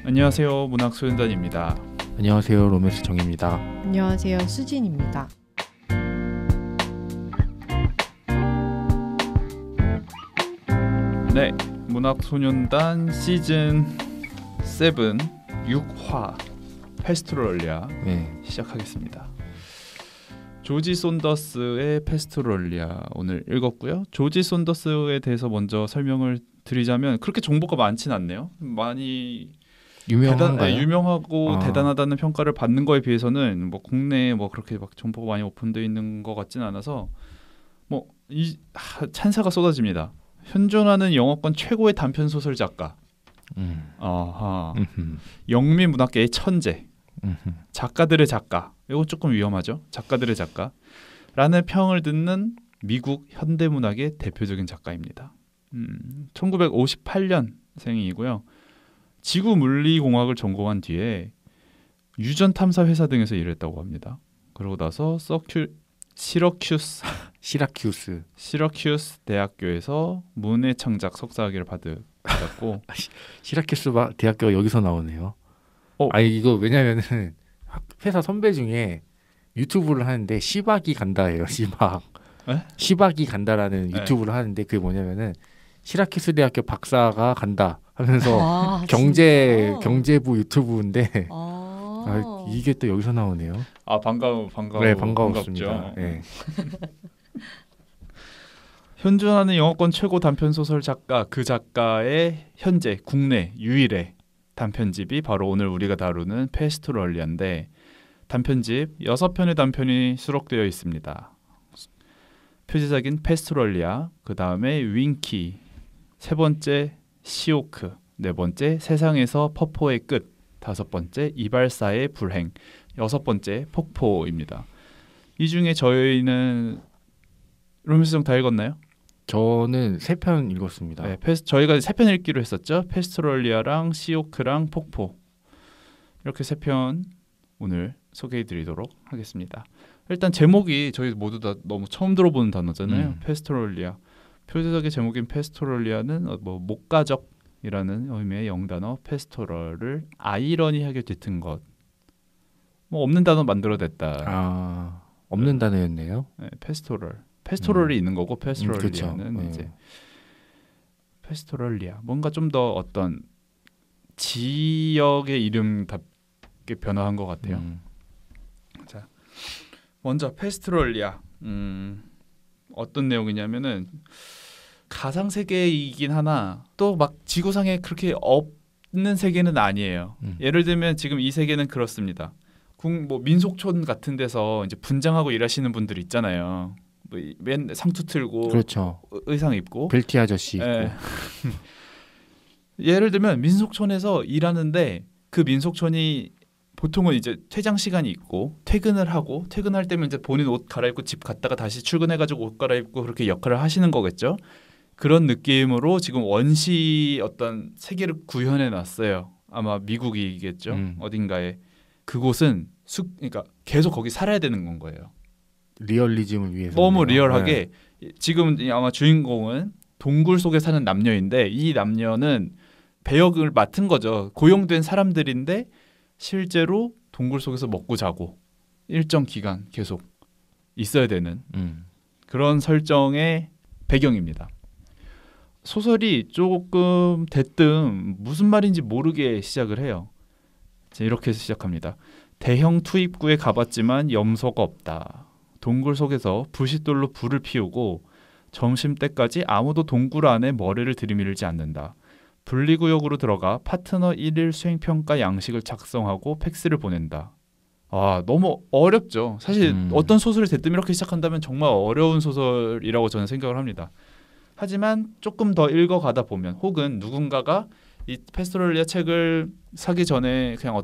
안녕하세요. 문학 소년단입니다. 안녕하세요. 로맨스 정입니다. 안녕하세요. 수진입니다. 네, 문학 소년단 시즌 7 6화 페스트롤리아 시작하겠습니다. 조지 손더스의 페스트롤리아 오늘 읽었고요. 조지 손더스에 대해서 먼저 설명을 드리자면 그렇게 정보가 많진 않네요. 많이 유명하고 대단하다는 평가를 받는 거에 비해서는 뭐 국내에 뭐 그렇게 막 정보가 많이 오픈되어 있는 것 같지는 않아서 뭐 찬사가 쏟아집니다. 현존하는 영어권 최고의 단편 소설 작가. 영미 문학계의 천재. 작가들의 작가. 이거 조금 위험하죠. 작가들의 작가라는 평을 듣는 미국 현대문학의 대표적인 작가입니다. 1958년생이고요. 지구물리공학을 전공한 뒤에 유전 탐사 회사 등에서 일했다고 합니다. 그러고 나서 시러큐스 대학교에서 문해 창작 석사학위를 받았고 시라큐스 대학교가 여기서 나오네요. 이거 왜냐면은 회사 선배 중에 유튜브를 하는데 시박이 간다예요. 시박이 간다라는 유튜브를 하는데 그게 뭐냐면은 시라큐스 대학교 박사가 간다 하면서 경제부 유튜브인데 이게 또 여기서 나오네요. 반가웠습니다. 네. 현존하는 영어권 최고 단편 소설 작가, 그 작가의 현재 국내 유일의 단편집이 바로 오늘 우리가 다루는 페스트롤리아인데 단편집 6편의 단편이 수록되어 있습니다. 표지작인 페스트롤리아, 그 다음에 윙키, 세 번째 시오크, 네 번째 세상에서 퍼포의 끝, 다섯 번째 이발사의 불행, 여섯 번째 폭포입니다. 이 중에 저희는 로맨스정 다 읽었나요? 저는 3편 읽었습니다. 네, 저희가 3편 읽기로 했었죠. 페스트롤리아랑 시오크랑 폭포, 이렇게 3편 오늘 소개해드리도록 하겠습니다. 일단 제목이 저희 모두 다 너무 처음 들어보는 단어잖아요. 페스트롤리아. 표지적의 제목인 페스토럴리아는 목가적이라는 의미의 영단어 페스토럴을 아이러니하게 뒤튼 것. 뭐 없는 단어 만들어냈다. 없는 단어였네요. 네, 페스토럴이 있는 거고 페스토럴리아는 이제 페스토럴리아. 뭔가 좀 더 어떤 지역의 이름답게 변화한 것 같아요. 자, 먼저 페스토럴리아. 어떤 내용이냐면은 가상 세계이긴 하나 또 막 지구상에 그렇게 없는 세계는 아니에요. 예를 들면 지금 이 세계는 그렇습니다. 뭐 민속촌 같은 데서 이제 분장하고 일하시는 분들 있잖아요. 뭐 맨 상투 틀고 그렇죠. 의상 입고 벨티 아저씨 있고. 예를 들면 민속촌에서 일하는데 그 민속촌이 보통은 이제 퇴장 시간이 있고 퇴근을 하고 퇴근할 때면 이제 본인 옷 갈아입고 집 갔다가 다시 출근해가지고 옷 갈아입고 그렇게 역할을 하시는 거겠죠. 그런 느낌으로 지금 원시 어떤 세계를 구현해 놨어요. 아마 미국이겠죠. 어딘가에. 그곳은 그러니까 계속 거기 살아야 되는 건 거예요. 리얼리즘을 위해서. 너무 리얼하게. 지금 아마 주인공은 동굴 속에 사는 남녀인데 이 남녀는 배역을 맡은 거죠. 고용된 사람들인데 실제로 동굴 속에서 먹고 자고 일정 기간 계속 있어야 되는 그런 설정의 배경입니다. 소설이 조금 대뜸 무슨 말인지 모르게 시작을 해요. 이렇게 시작합니다. 대형 투입구에 가봤지만 염소가 없다. 동굴 속에서 부싯돌로 불을 피우고 점심때까지 아무도 동굴 안에 머리를 들이밀지 않는다. 분리구역으로 들어가 파트너 1일 수행평가 양식을 작성하고 팩스를 보낸다. 너무 어렵죠. 사실 어떤 소설이 대뜸 이렇게 시작한다면 정말 어려운 소설이라고 저는 생각을 합니다. 하지만 조금 더 읽어가다 보면 혹은 누군가가 이 페스토럴리아 책을 사기 전에 그냥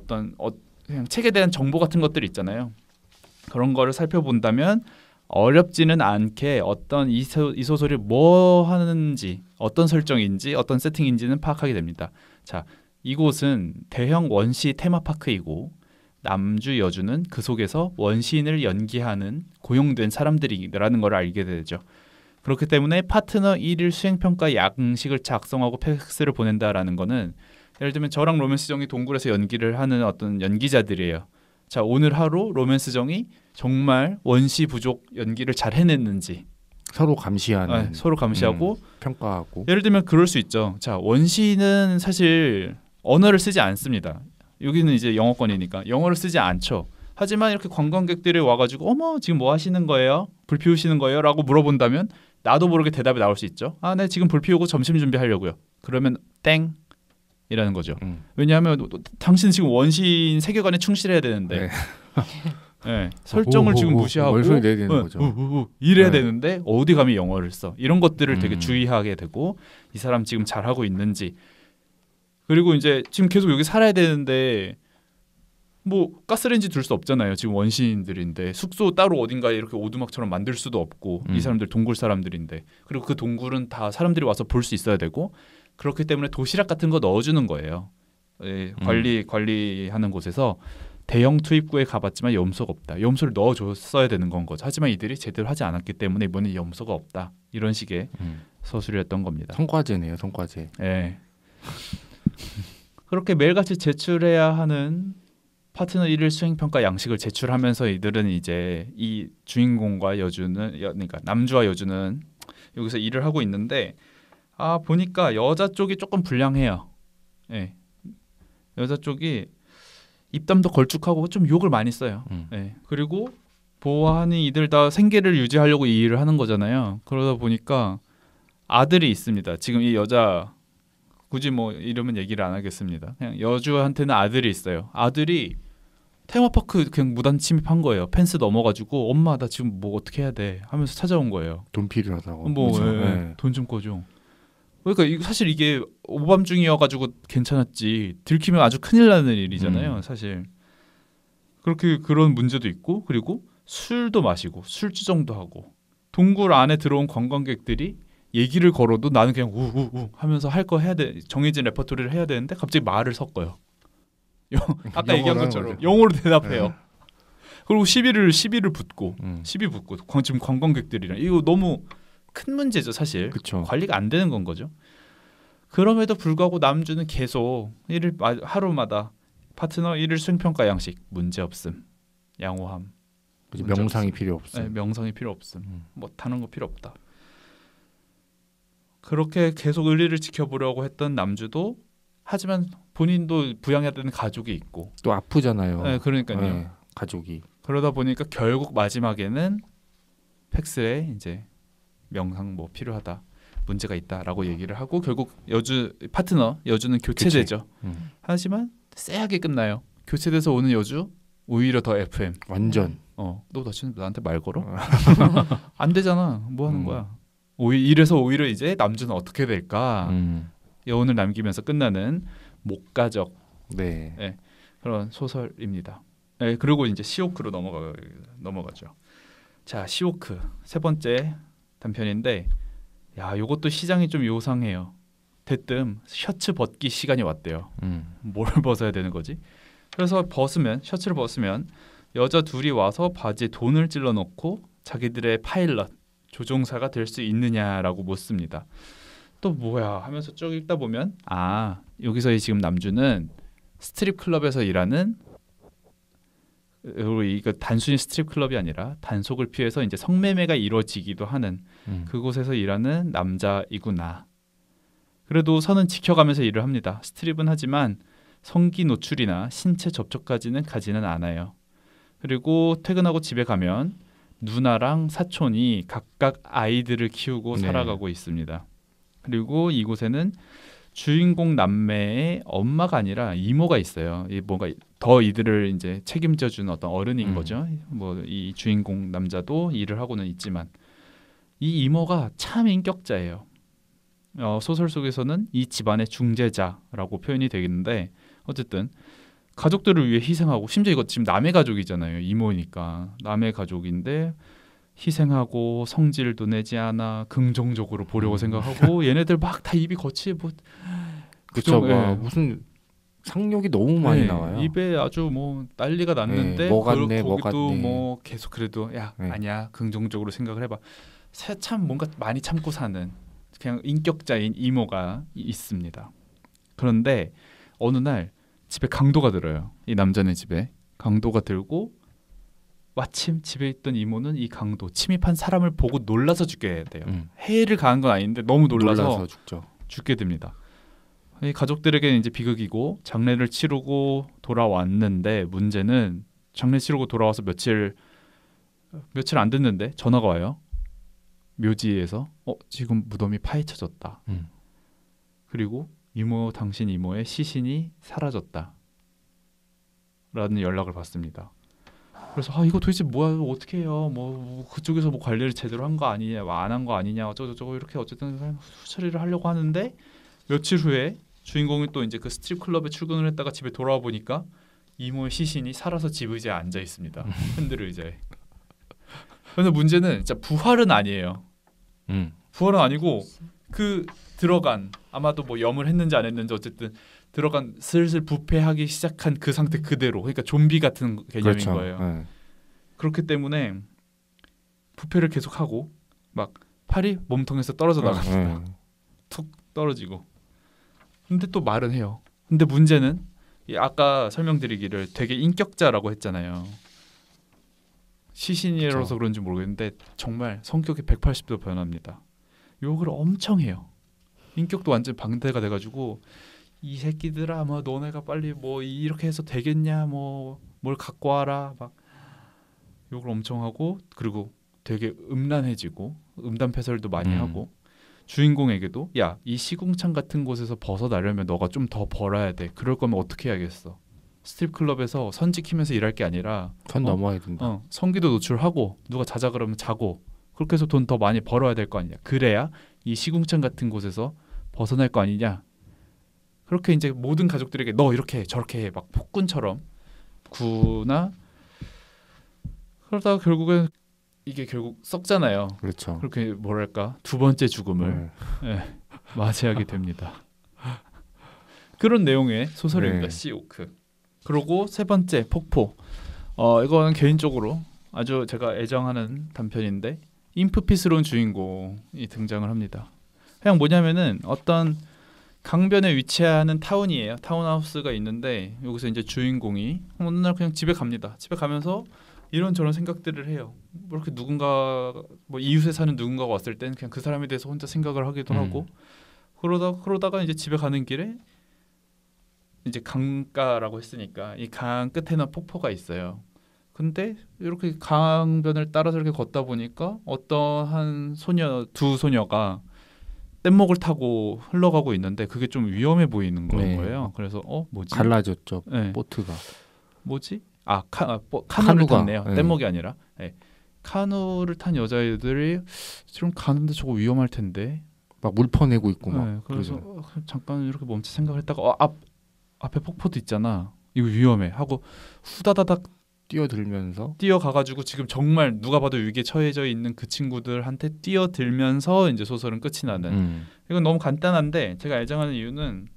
그냥 책에 대한 정보 같은 것들이 있잖아요. 그런 거를 살펴본다면 어렵지는 않게 어떤 이 소설이 뭐 하는지, 어떤 설정인지, 어떤 세팅인지는 파악하게 됩니다. 자, 이곳은 대형 원시 테마파크이고 남주 여주는 그 속에서 원시인을 연기하는 고용된 사람들이라는 걸 알게 되죠. 그렇기 때문에 파트너 1일 수행평가 양식을 작성하고 팩스를 보낸다라는 거는 예를 들면 저랑 로맨스정이 동굴에서 연기를 하는 어떤 연기자들이에요. 자, 오늘 하루 로맨스정이 정말 원시 부족 연기를 잘 해냈는지 서로 감시하는 서로 감시하고 평가하고. 예를 들면 그럴 수 있죠. 자, 원시는 사실 언어를 쓰지 않습니다. 여기는 이제 영어권이니까 영어를 쓰지 않죠. 하지만 이렇게 관광객들이 와가지고 어머 지금 뭐 하시는 거예요? 불 피우시는 거예요? 라고 물어본다면 나도 모르게 대답이 나올 수 있죠. 아, 네 지금 불 피우고 점심 준비하려고요. 그러면 땡 이라는 거죠. 왜냐하면 당신은 지금 원시인 세계관에 충실해야 되는데 네. 네, 설정을 지금 무시하고 얼소리 내야 되는 거죠. 이래야 네. 되는데 어디 감히 영어를 써. 이런 것들을 되게 주의하게 되고 이 사람 지금 잘하고 있는지. 그리고 이제 지금 계속 여기 살아야 되는데 뭐 가스레인지 둘 수 없잖아요. 지금 원시인들인데 숙소 따로 어딘가에 이렇게 오두막처럼 만들 수도 없고 이 사람들 동굴 사람들인데 그리고 그 동굴은 다 사람들이 와서 볼 수 있어야 되고 그렇기 때문에 도시락 같은 거 넣어주는 거예요. 예, 관리하는 곳에서 대형 투입구에 가봤지만 염소가 없다. 염소를 넣어줬어야 되는 건 거죠. 하지만 이들이 제대로 하지 않았기 때문에 이번에 염소가 없다. 이런 식의 서술이었던 겁니다. 성과제네요, 성과제. 예. 그렇게 매일같이 제출해야 하는 파트너 1일 수행평가 양식을 제출하면서 이들은 이제 이 주인공과 여주는 그러니까 남주와 여주는 여기서 일을 하고 있는데 아 보니까 여자 쪽이 조금 불량해요. 예. 여자 쪽이 입담도 걸쭉하고 좀 욕을 많이 써요. 예. 그리고 보아하니 이들 다 생계를 유지하려고 이 일을 하는 거잖아요. 그러다 보니까 아들이 있습니다. 지금 이 여자 굳이 뭐 이름은 얘기를 안 하겠습니다. 그냥 여주한테는 아들이 있어요. 아들이 테마파크 그냥 무단 침입한 거예요. 펜스 넘어가지고 엄마 나 지금 뭐 어떻게 해야 돼 하면서 찾아온 거예요. 돈 필요하다고. 뭐 돈 좀 꺼줘. 그러니까 사실 이게 오밤중이어가지고 괜찮았지 들키면 아주 큰일 나는 일이잖아요. 사실 그렇게 그런 문제도 있고 그리고 술도 마시고 술주정도 하고 동굴 안에 들어온 관광객들이 얘기를 걸어도 나는 그냥 우우우 하면서 할 거 해야 돼 정해진 레퍼토리를 해야 되는데 갑자기 말을 섞어요. 아까 얘기한 것처럼 거죠. 영어로 대답해요. 그리고 시비를 붙고 시비 붙고 지금 관광객들이랑 이거 너무 큰 문제죠 사실. 그쵸. 관리가 안 되는 건 거죠. 그럼에도 불구하고 남주는 계속 하루마다 파트너 1일 수행평가 양식 문제 없음 양호함 명상이 필요 없어. 네, 명상이 필요 없음 뭐 다른 거 필요 없다. 그렇게 계속 의리를 지켜보려고 했던 남주도 하지만 본인도 부양해야 되는 가족이 있고 또 아프잖아요. 네, 그러니까요. 네, 가족이. 그러다 보니까 결국 마지막에는 팩스에 이제 명상 뭐 필요하다 문제가 있다라고 얘기를 하고 결국 파트너 여주는 교체되죠. 하지만 쎄하게 끝나요. 교체돼서 오는 여주 오히려 더 FM. 완전. 너 다시는 나한테 말 걸어? 안 되잖아. 뭐 하는 거야? 이래서 오히려 이제 남주는 어떻게 될까? 여운을 남기면서 끝나는 목가적 네. 그런 소설입니다. 네, 그리고 이제 시오크로 넘어가죠. 자, 시오크 세 번째 단편인데, 야, 이것도 시장이 좀 요상해요. 대뜸 셔츠 벗기 시간이 왔대요. 뭘 벗어야 되는 거지? 그래서 셔츠를 벗으면 여자 둘이 와서 바지에 돈을 찔러 넣고 자기들의 파일럿 조종사가 될 수 있느냐라고 묻습니다. 또 뭐야 하면서 쭉 읽다 보면 여기서 지금 남주는 스트립 클럽에서 일하는 그리고 이거 단순히 스트립 클럽이 아니라 단속을 피해서 이제 성매매가 이루어지기도 하는 그곳에서 일하는 남자이구나. 그래도 선은 지켜가면서 일을 합니다. 스트립은 하지만 성기 노출이나 신체 접촉까지는 가지는 않아요. 그리고 퇴근하고 집에 가면 누나랑 사촌이 각각 아이들을 키우고 살아가고 있습니다. 그리고 이곳에는 주인공 남매의 엄마가 아니라 이모가 있어요. 뭔가 더 이들을 이제 책임져주는 어떤 어른인 거죠. 뭐 이 주인공 남자도 일을 하고는 있지만 이 이모가 참 인격자예요. 소설 속에서는 이 집안의 중재자라고 표현이 되겠는데 어쨌든 가족들을 위해 희생하고 심지어 이거 지금 남의 가족이잖아요. 이모니까 남의 가족인데 희생하고 성질도 내지 않아 긍정적으로 보려고 생각하고 얘네들 막 다 입이 거치 뭐 그쵸. 무슨 상욕이 너무 많이 나와요. 입에 아주 뭐 난리가 났는데 뭐 같네, 뭐 거기도 같네. 뭐 계속 그래도 아니야 긍정적으로 생각을 해봐. 참 뭔가 많이 참고 사는 그냥 인격자인 이모가 있습니다. 그런데 어느 날 집에 강도가 들어요. 이 남자네 집에 강도가 들고 마침 집에 있던 이모는 이 강도 침입한 사람을 보고 놀라서 죽게 돼요. 해를 가한 건 아닌데 너무 놀라서 죽게 됩니다. 이 가족들에게는 이제 비극이고 장례를 치르고 돌아왔는데 문제는 장례 치르고 돌아와서 며칠 안 됐는데 전화가 와요. 묘지에서 지금 무덤이 파헤쳐졌다. 그리고 당신 이모의 시신이 사라졌다. 라는 연락을 받습니다. 그래서 이거 도대체 뭐야, 어떻게 해요? 뭐 그쪽에서 뭐 관리를 제대로 한 거 아니냐, 안 한 거 아니냐, 어쩌고 이렇게 어쨌든 수처리를 하려고 하는데 며칠 후에 주인공이 또 이제 그 스트립 클럽에 출근을 했다가 집에 돌아와 보니까 이모의 시신이 살아서 집 의자에 앉아 있습니다. 핸들 의자에. 그래서 문제는 진짜 부활은 아니에요. 부활은 아니고 그 들어간 아마도 뭐 염을 했는지 안 했는지 어쨌든 들어간 슬슬 부패하기 시작한 그 상태 그대로, 그러니까 좀비 같은 개념인 그렇죠. 거예요. 네. 그렇기 때문에 부패를 계속하고 막 팔이 몸통에서 떨어져 나갑니다. 툭 떨어지고. 근데 또 말은 해요. 근데 문제는 아까 설명드리기를 되게 인격자라고 했잖아요. 시신이라서 그렇죠. 그런지 모르겠는데 정말 성격이 180도 변합니다. 욕을 엄청 해요. 인격도 완전 반대가 돼가지고 이 새끼들아 뭐 너네가 빨리 뭐 이렇게 해서 되겠냐, 뭐 뭘 갖고 와라, 막 욕을 엄청 하고, 그리고 되게 음란해지고 음담패설도 많이 하고, 주인공에게도 야, 이 시궁창 같은 곳에서 벗어나려면 너가 좀 더 벌어야 돼. 그럴 거면 어떻게 해야겠어. 스트립 클럽에서 선 지키면서 일할 게 아니라 선 넘어야 된다. 성기도 노출하고 누가 자자 그러면 자고 그렇게 해서 돈 더 많이 벌어야 될 거 아니냐. 그래야 이 시궁창 같은 곳에서 벗어날 거 아니냐. 그렇게 이제 모든 가족들에게 너 이렇게 해, 저렇게 해, 막 폭군처럼 구나. 그러다가 결국은 이게 결국 썩잖아요. 그렇죠. 그렇게 뭐랄까 두 번째 죽음을 맞이하게 됩니다. 그런 내용의 소설입니다. 시오크. 그리고 세 번째 폭포. 이거는 개인적으로 아주 제가 애정하는 단편인데 인프피스러운 주인공이 등장을 합니다. 그냥 뭐냐면은 어떤 강변에 위치하는 타운이에요. 타운하우스가 있는데 여기서 이제 주인공이 어느 날 그냥 집에 갑니다. 집에 가면서 이런저런 생각들을 해요. 뭐 이렇게 누군가 뭐 이웃에 사는 누군가가 왔을 때는 그냥 그 사람에 대해서 혼자 생각을 하기도 하고 그러다가 이제 집에 가는 길에 이제 강가라고 했으니까 이 강 끝에는 폭포가 있어요. 근데 이렇게 강변을 따라서 이렇게 걷다 보니까 어떠한 두 소녀가 뗏목을 타고 흘러가고 있는데 그게 좀 위험해 보이는 거예요. 그래서 뭐지? 갈라졌죠. 보트가. 뭐지? 카누를 탔네요. 네. 뗏목이 아니라. 네. 카누를 탄 여자애들이 좀 가는데 저거 위험할 텐데. 막 물 퍼내고 있고 막. 그래서 잠깐 이렇게 멈춰 생각을 했다가 앞에 폭포도 있잖아. 이거 위험해 하고 후다다닥 뛰어가가지고 지금 정말 누가 봐도 위기에 처해져 있는 그 친구들한테 뛰어들면서 이제 소설은 끝이 나는. 이건 너무 간단한데 제가 애정하는 이유는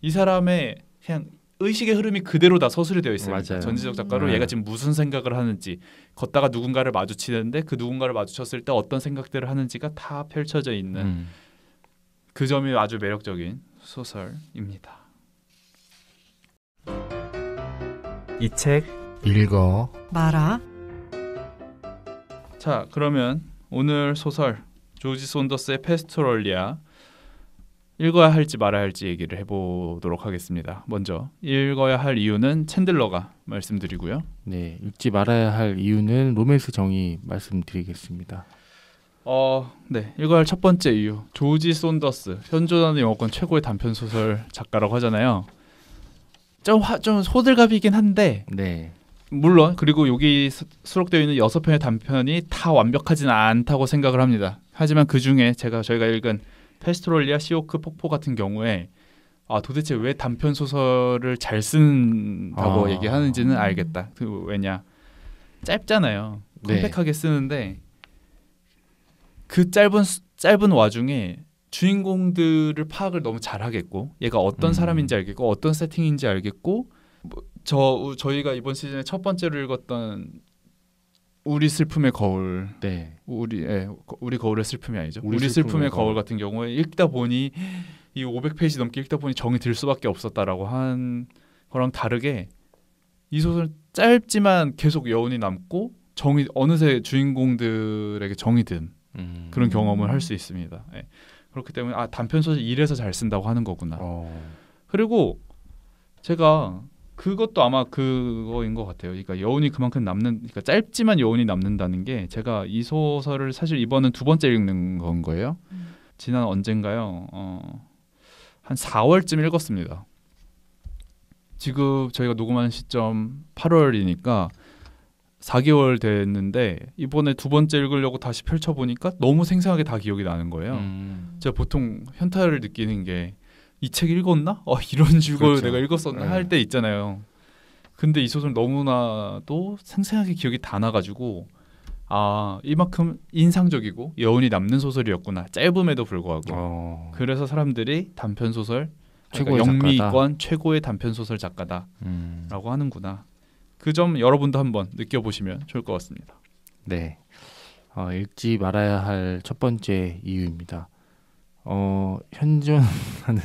이 사람의 그냥 의식의 흐름이 그대로 다 서술이 되어 있어요. 맞아요. 전지적 작가로 얘가 지금 무슨 생각을 하는지, 걷다가 누군가를 마주치는데 그 누군가를 마주쳤을 때 어떤 생각들을 하는지가 다 펼쳐져 있는 그 점이 아주 매력적인 소설입니다. 이 책 읽어 말아. 자, 그러면 오늘 소설 조지 손더스의 페스토럴리아 읽어야 할지 말아야 할지 얘기를 해보도록 하겠습니다. 먼저 읽어야 할 이유는 챈들러가 말씀드리고요. 네, 읽지 말아야 할 이유는 로맨스 정의 말씀드리겠습니다. 네, 읽어야 할 첫 번째 이유. 조지 손더스, 현존하는 영어권 최고의 단편 소설 작가라고 하잖아요. 좀 호들갑이긴 한데 네. 물론 그리고 여기 수록되어 있는 6편의 단편이 다 완벽하진 않다고 생각을 합니다. 하지만 그 중에 저희가 읽은 페스토럴리아, 시오크, 폭포 같은 경우에 도대체 왜 단편 소설을 잘 쓴다고 얘기하는지는 알겠다. 왜냐, 짧잖아요. 컴팩하게 쓰는데 그 짧은 와중에 주인공들을 파악을 너무 잘하겠고, 얘가 어떤 사람인지 알겠고, 어떤 세팅인지 알겠고, 저희가 이번 시즌에 첫 번째로 읽었던 우리 슬픔의 거울, 우리 거울의 슬픔이 아니죠. 우리 슬픔의 거울 같은 경우에 읽다 보니 이 500페이지 넘게 읽다 보니 정이 들 수밖에 없었다라고 한 거랑 다르게 이 소설은 짧지만 계속 여운이 남고 정이 어느새 주인공들에게 정이 든 그런 경험을 할 수 있습니다. 예. 그렇기 때문에 단편 소설 이래서 잘 쓴다고 하는 거구나. 그리고 제가 그것도 아마 그거인 것 같아요. 그러니까 여운이 그만큼 그러니까 짧지만 여운이 남는다는 게 제가 이 소설을 사실 이번은 두 번째 읽는 건 거예요. 지난 언젠가요? 한 4월쯤 읽었습니다. 지금 저희가 녹음하는 시점 8월이니까 4개월 됐는데 이번에 두 번째 읽으려고 다시 펼쳐보니까 너무 생생하게 다 기억이 나는 거예요. 제가 보통 현타를 느끼는 게 이 책 읽었나? 이런 식으로 그렇죠. 내가 읽었었나 네. 할 때 있잖아요. 근데 이 소설 너무나도 생생하게 기억이 다 나가지고 이만큼 인상적이고 여운이 남는 소설이었구나. 짧음에도 불구하고. 그래서 사람들이 단편 소설 최고의 영미권 최고의 단편 소설 작가다라고 하는구나. 그 점 여러분도 한번 느껴보시면 좋을 것 같습니다. 네, 읽지 말아야 할 첫 번째 이유입니다. 현존하는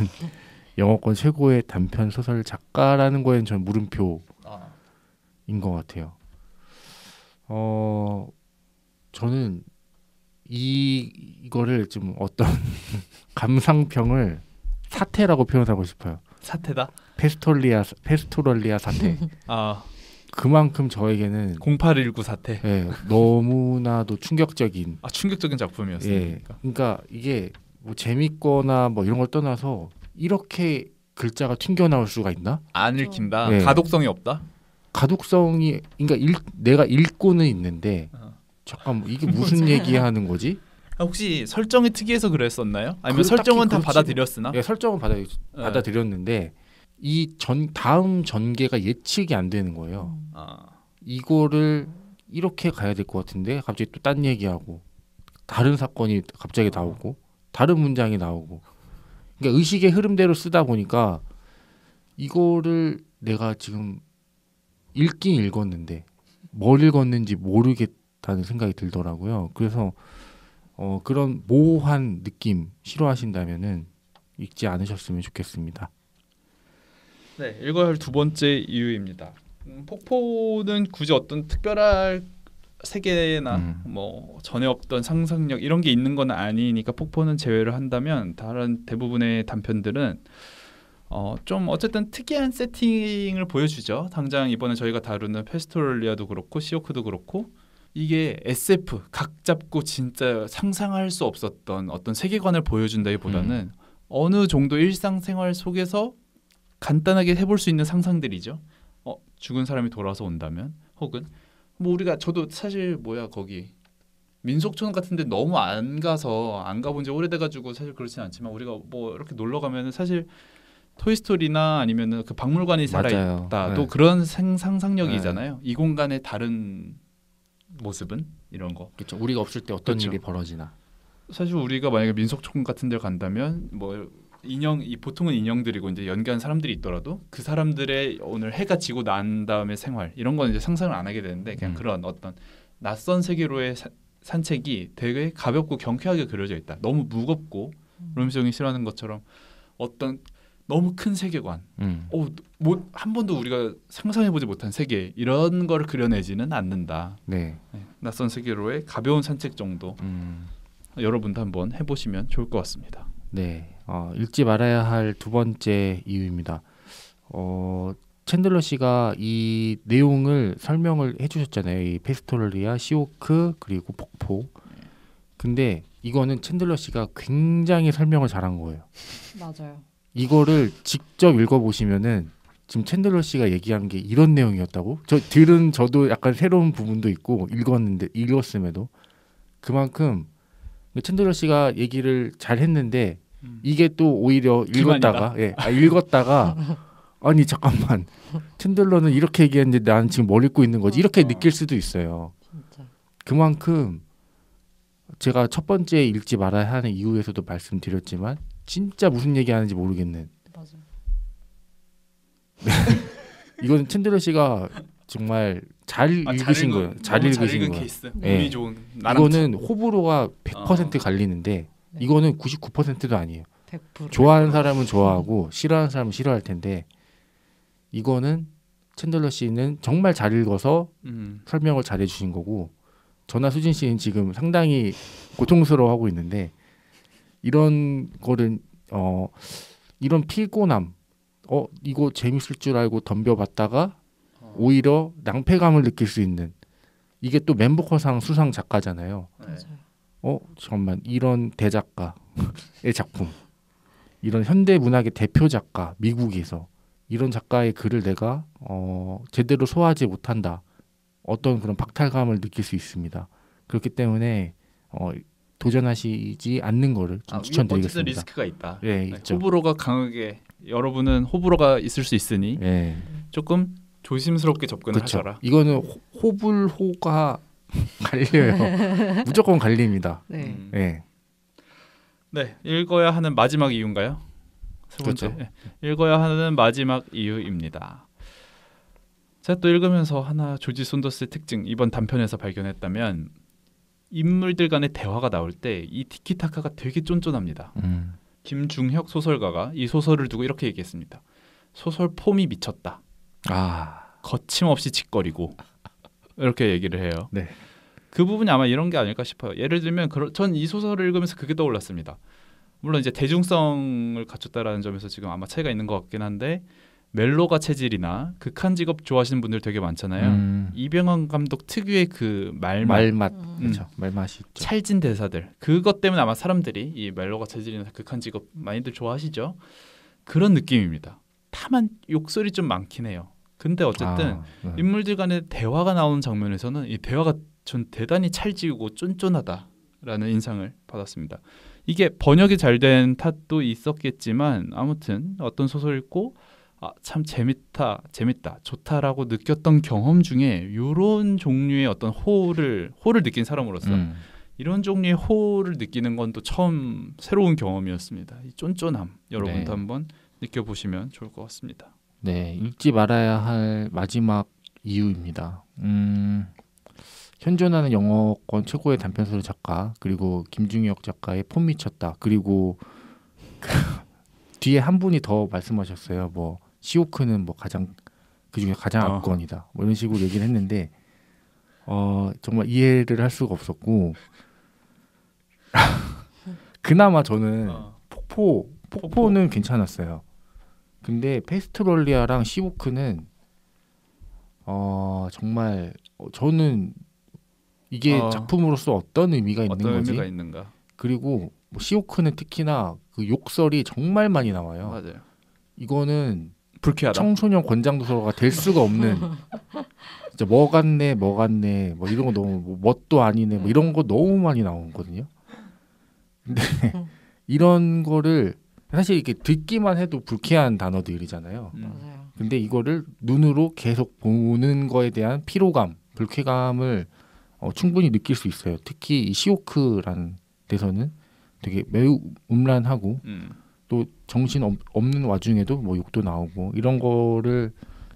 영어권 최고의 단편 소설 작가라는 거에는 전 물음표인 것 같아요. 저는 이거를 좀 어떤 감상평을 사태라고 표현하고 싶어요. 사태다? 페스토럴리아 사태. 그만큼 저에게는 0819 사태. 너무나도 충격적인. 충격적인 작품이었습니까? 그러니까 이게 뭐 재밌거나 뭐 이런 걸 떠나서 이렇게 글자가 튕겨 나올 수가 있나? 안 읽힌다. 가독성이 없다. 가독성이 그러니까 내가 읽고는 있는데 잠깐 이게 무슨 얘기하는 거지? 혹시 설정이 특이해서 그랬었나요? 아니면 설정은 다 받아들였으나? 설정은 받아들였는데 이 다음 전개가 예측이 안 되는 거예요. 이거를 이렇게 가야 될 것 같은데 갑자기 또 딴 얘기하고 다른 사건이 갑자기 나오고 다른 문장이 나오고 그러니까 의식의 흐름대로 쓰다 보니까 이거를 내가 지금 읽긴 읽었는데 뭘 읽었는지 모르겠다는 생각이 들더라고요. 그래서 그런 모호한 느낌 싫어하신다면은 읽지 않으셨으면 좋겠습니다. 네, 읽어야 할 두 번째 이유입니다. 폭포는 굳이 어떤 특별할 세계나 뭐 전에 없던 상상력 이런 게 있는 건 아니니까 폭포는 제외를 한다면 다른 대부분의 단편들은 좀 어쨌든 특이한 세팅을 보여주죠. 당장 이번에 저희가 다루는 페스토럴리아도 그렇고 시오크도 그렇고 이게 SF 각 잡고 진짜 상상할 수 없었던 어떤 세계관을 보여준다기보다는 어느 정도 일상생활 속에서 간단하게 해볼 수 있는 상상들이죠. 죽은 사람이 돌아서 온다면 혹은 뭐 저도 사실 거기 민속촌 같은데 너무 안 가본 지 오래돼가지고 사실 그렇진 않지만 우리가 뭐 이렇게 놀러 가면은 사실 토이스토리나 아니면은 그 박물관이 살아있다 또 그런 상상력이잖아요. 이 공간의 다른 모습은 이런 거. 그렇죠. 우리가 없을 때 어떤 일이 벌어지나. 사실 우리가 만약에 민속촌 같은 데 간다면 뭐 보통은 인형들이고 이제 연기한 사람들이 있더라도 그 사람들의 오늘 해가 지고 난 다음에 생활 이런 건 이제 상상을 안 하게 되는데 그냥 그런 어떤 낯선 세계로의 산책이 되게 가볍고 경쾌하게 그려져 있다. 너무 무겁고 룸시형이 싫어하는 것처럼 어떤 너무 큰 세계관, 뭐 한 번도 우리가 상상해보지 못한 세계 이런 걸 그려내지는 않는다. 네. 낯선 세계로의 가벼운 산책 정도 여러분도 한번 해보시면 좋을 것 같습니다. 네, 읽지 말아야 할 두 번째 이유입니다. 챈들러 씨가 이 내용을 설명을 해주셨잖아요. 이 페스토럴리아, 시오크 그리고 폭포. 근데 이거는 챈들러 씨가 굉장히 설명을 잘한 거예요. 맞아요. 이거를 직접 읽어보시면은 지금 챈들러 씨가 얘기한 게 이런 내용이었다고? 저도 약간 새로운 부분도 있고 읽었음에도 그만큼 챈들러 씨가 얘기를 잘 했는데 이게 또 오히려 읽었다가 아니 잠깐만 챈들러는 이렇게 얘기했는데 나는 지금 뭘 읽고 있는 거지 이렇게 느낄 수도 있어요. 진짜. 그만큼 제가 첫 번째 읽지 말아야 하는 이유에서도 말씀드렸지만 진짜 무슨 얘기하는지 모르겠는. 맞아. 이건 챈들러 씨가 정말 잘 읽으신 거예요. 잘 읽으신 거예요. 케이스. 운이 좋은. 이거는 호불호가 100% 갈리는데 이거는 99%도 아니에요. 100%. 좋아하는 사람은 좋아하고 싫어하는 사람은 싫어할 텐데 이거는 챈들러 씨는 정말 잘 읽어서 설명을 잘 해주신 거고 저나 수진 씨는 지금 상당히 고통스러워하고 있는데 이런 거를 이런 피곤함 이거 재밌을 줄 알고 덤벼봤다가 오히려 낭패감을 느낄 수 있는 이게 또 맨부커상 수상 작가잖아요. 맞아요. 잠깐만 이런 대작가의 작품 이런 현대 문학의 대표 작가 미국에서 이런 작가의 글을 내가 제대로 소화하지 못한다. 어떤 그런 박탈감을 느낄 수 있습니다. 그렇기 때문에 도전하시지 않는 거를 좀 추천드리겠습니다. 어쨌든 리스크가 있다. 네, 있죠. 호불호가 강하게 여러분은 호불호가 있을 수 있으니 네. 조금 조심스럽게 접근을 그쵸. 하셔라. 이거는 호불호가 갈려요. 무조건 갈립니다. 네. 네. 네, 읽어야 하는 마지막 이유인가요? 세 번째. 그렇죠. 네, 읽어야 하는 마지막 이유입니다. 제가 또 읽으면서 하나 조지 손더스의 특징 이번 단편에서 발견했다면 인물들 간의 대화가 나올 때 이 티키타카가 되게 쫀쫀합니다. 김중혁 소설가가 이 소설을 두고 이렇게 얘기했습니다. 소설 폼이 미쳤다. 거침없이 짓거리고 이렇게 얘기를 해요. 네. 그 부분이 아마 이런 게 아닐까 싶어요. 예를 들면 전 이 소설을 읽으면서 그게 떠올랐습니다. 물론 이제 대중성을 갖췄다라는 점에서 지금 아마 차이가 있는 것 같긴 한데 멜로가 체질이나 극한 직업 좋아하시는 분들 되게 많잖아요. 이병헌 감독 특유의 그 말맛, 그렇죠. 말맛이 있죠. 찰진 대사들 그것 때문에 아마 사람들이 이 멜로가 체질이나 극한 직업 많이들 좋아하시죠. 그런 느낌입니다. 다만 욕설이 좀 많긴 해요. 근데 어쨌든 인물들 간의 대화가 나오는 장면에서는 이 대화가 전 대단히 찰지고 쫀쫀하다라는 인상을 받았습니다. 이게 번역이 잘 된 탓도 있었겠지만 아무튼 어떤 소설 읽고 참 재밌다, 좋다라고 느꼈던 경험 중에 이런 종류의 어떤 호를 느낀 사람으로서 이런 종류의 호를 느끼는 건 또 처음 새로운 경험이었습니다. 이 쫀쫀함 여러분도 한번 느껴보시면 좋을 것 같습니다. 네, 읽지 말아야 할 마지막 이유입니다. 현존하는 영어권 최고의 단편소설 작가 그리고 김중혁 작가의 폼 미쳤다. 그리고 뒤에 한 분이 더 말씀하셨어요. 뭐 시오크는 뭐 그중에 가장 압권이다. 뭐 이런 식으로 얘기를 했는데 정말 이해를 할 수가 없었고 그나마 저는 폭포는 괜찮았어요. 근데 페스트롤리아랑 시오크는 정말 저는 이게 작품으로서 어떤 의미가 있는 어떤 거지? 의미가 있는가? 그리고 뭐 시오크는 특히나 그 욕설이 정말 많이 나와요. 맞아요. 이거는 불쾌하다. 청소년 권장도서가 될 수가 없는 진짜 뭐 같네 뭐 이런 거 너무 뭐 멋도 아니네 뭐 이런 거 너무 많이 나오거든요. 근데 이런 거를 사실 이렇게 듣기만 해도 불쾌한 단어들이잖아요. 맞아요. 근데 이거를 눈으로 계속 보는 거에 대한 피로감, 불쾌감을 충분히 느낄 수 있어요. 특히 이 시오크라는 데서는 되게 매우 음란하고 또 정신 없는 와중에도 뭐 욕도 나오고 이런 거를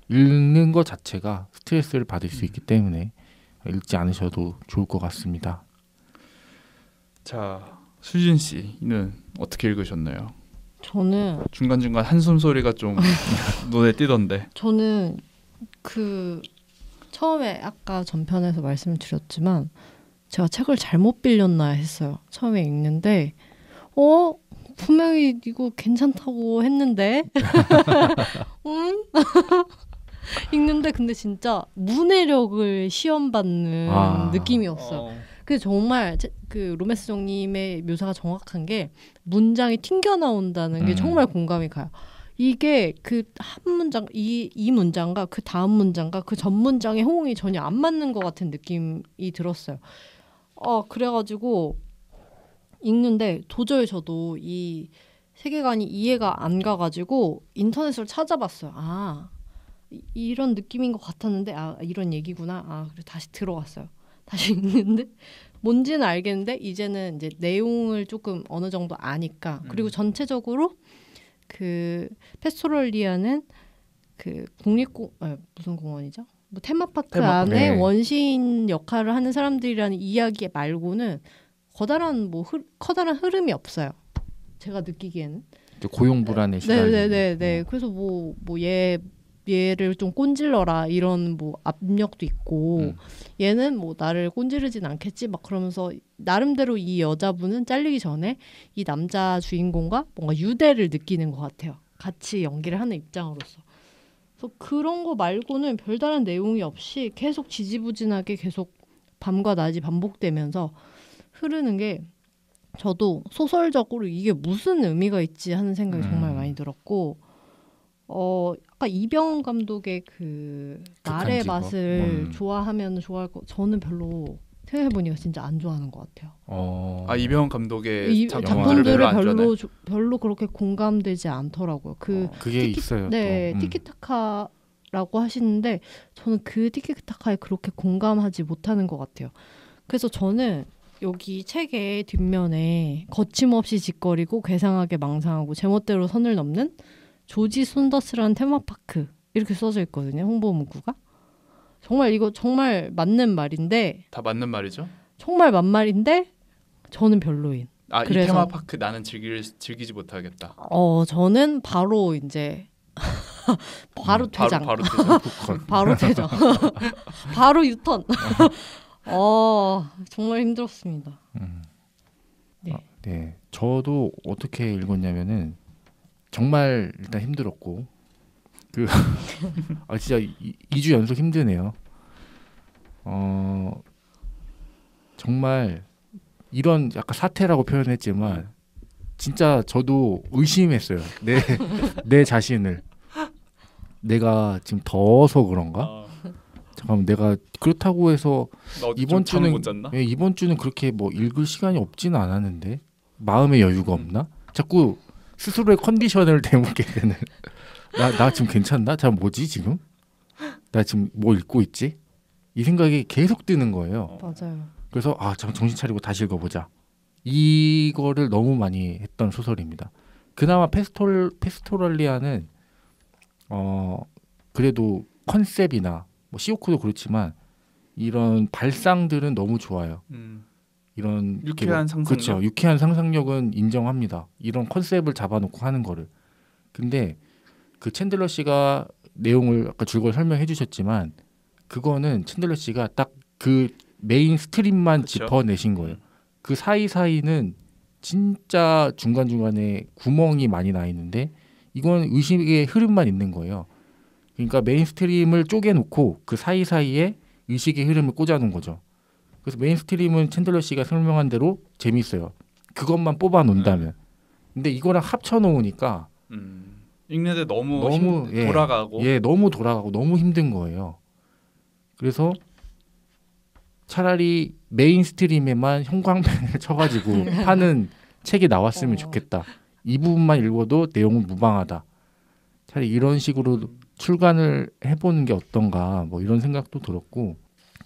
읽는 것 자체가 스트레스를 받을 수 있기 때문에 읽지 않으셔도 좋을 것 같습니다. 자, 수진 씨는 어떻게 읽으셨나요? 저는 중간중간 한숨 소리가 좀 눈에 띄던데. 저는 그 처음에 아까 전편에서 말씀을 드렸지만 제가 책을 잘못 빌렸나 했어요. 처음에 읽는데 분명히 이거 괜찮다고 했는데 읽는데 근데 진짜 문해력을 시험받는 느낌이었어요. 그래서 정말 그 로메스 정님의 묘사가 정확한 게 문장이 튕겨 나온다는 게 정말 공감이 가요. 이게 그 한 문장 이 문장과 그 다음 문장과 그 전 문장의 호응이 전혀 안 맞는 것 같은 느낌이 들었어요. 그래가지고 읽는데 도저히 저도 이 세계관이 이해가 안 가가지고 인터넷을 찾아봤어요. 이런 느낌인 것 같았는데 이런 얘기구나. 그래서 다시 들어갔어요. 다시 읽는데 뭔지는 알겠는데 이제는 이제 내용을 조금 어느 정도 아니까 그리고 전체적으로 그 페스토럴리아는 그 무슨 공원이죠? 뭐 테마파크 안에 원시인 역할을 하는 사람들이라는 이야기 말고는 커다란 흐름이 없어요. 제가 느끼기에는 고용 불안에 시달리는. 네네네. 그래서 뭐 얘를 좀 꼰질러라 이런 뭐 압력도 있고 얘는 뭐 나를 꼰지르진 않겠지 막 그러면서 나름대로 이 여자분은 잘리기 전에 이 남자 주인공과 뭔가 유대를 느끼는 것 같아요. 같이 연기를 하는 입장으로서. 그래서 그런 거 말고는 별다른 내용이 없이 계속 지지부진하게 계속 밤과 낮이 반복되면서 흐르는 게 저도 소설적으로 이게 무슨 의미가 있지 하는 생각이 정말 많이 들었고 아까 이병헌 감독의 그 말의 맛을 좋아하면 좋아할 거 저는 별로 생각해보니까 진짜 안 좋아하는 것 같아요. 이병헌 감독의 작품들을 별로 그렇게 공감되지 않더라고요. 그게 있어요. 네, 티키타카라고 하시는데 저는 그 티키타카에 그렇게 공감하지 못하는 것 같아요. 그래서 저는 여기 책의 뒷면에 거침없이 짓거리고 괴상하게 망상하고 제멋대로 선을 넘는 조지 손더스라는 테마파크 이렇게 써져 있거든요. 홍보 문구가. 정말 이거 정말 맞는 말인데 다 맞는 말이죠. 정말 맞말인데 저는 별로인. 이 테마파크 나는 즐기지 못하겠다. 저는 바로 이제 바로 퇴장. 바로 퇴장. 바로 유턴. 정말 힘들었습니다. 네, 저도 어떻게 읽었냐면은 정말 일단 힘들었고 진짜 2주 연속 힘드네요. 정말 이런 약간 사태라고 표현했지만 진짜 저도 의심했어요. 내 자신을. 내가 지금 더워서 그런가? 잠깐만 내가 그렇다고 해서 이번 주는 그렇게 뭐 읽을 시간이 없지는 않았는데 마음의 여유가 없나? 자꾸 스스로의 컨디션을 되묻게 되는. 나 지금 괜찮나? 잘 뭐지 지금? 나 지금 뭐 읽고 있지? 이 생각이 계속 드는 거예요. 맞아요. 그래서 정신 차리고 다시 읽어보자. 이거를 너무 많이 했던 소설입니다. 그나마 페스토랄리아는 그래도 컨셉이나 뭐 시오크도 그렇지만 이런 발상들은 너무 좋아요. 이런 유쾌한 상상력. 그렇죠. 유쾌한 상상력은 인정합니다. 이런 컨셉을 잡아놓고 하는 거를. 근데 그 챈들러 씨가 내용을 아까 줄거리 설명해 주셨지만 그거는 챈들러 씨가 딱 그 메인 스트림만 그쵸? 짚어내신 거예요. 그 사이사이는 진짜 중간중간에 구멍이 많이 나 있는데 이건 의식의 흐름만 있는 거예요. 그러니까 메인 스트림을 쪼개놓고 그 사이사이에 의식의 흐름을 꽂아놓은 거죠. 그래서 메인 스트림은 챈들러 씨가 설명한 대로 재밌어요. 그것만 뽑아놓는다면. 근데 이거랑 합쳐놓으니까 읽는데 너무 돌아가고 너무 돌아가고 너무 힘든 거예요. 그래서 차라리 메인 스트림에만 형광펜을 쳐가지고 하는 책이 나왔으면 좋겠다. 이 부분만 읽어도 내용은 무방하다. 차라리 이런 식으로 출간을 해보는 게 어떤가 뭐 이런 생각도 들었고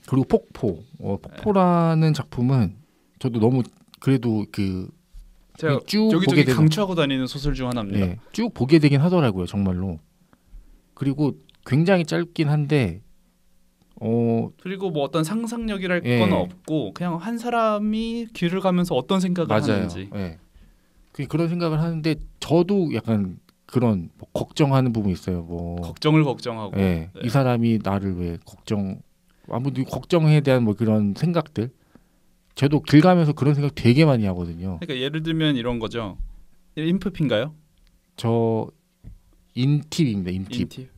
그리고 폭포라는 작품은 저도 너무 그래도 제가 쭉 여기저기 강추하고 다니는 소설 중 하나입니다. 네, 쭉 보게 되긴 하더라고요, 정말로. 그리고 굉장히 짧긴 한데, 그리고 뭐 어떤 상상력이랄 건 없고 그냥 한 사람이 길을 가면서 어떤 생각을 하는지. 네. 그런 생각을 하는데 저도 약간 그런 뭐 걱정하는 부분이 있어요. 뭐 걱정을 걱정하고. 네. 이 사람이 나를 왜 아무도 걱정에 대한 뭐 그런 생각들. 저도 길 가면서 그런 생각 되게 많이 하거든요. 그러니까 예를 들면 이런 거죠. 인프피인가요? 저 인팁입니다. 인팁.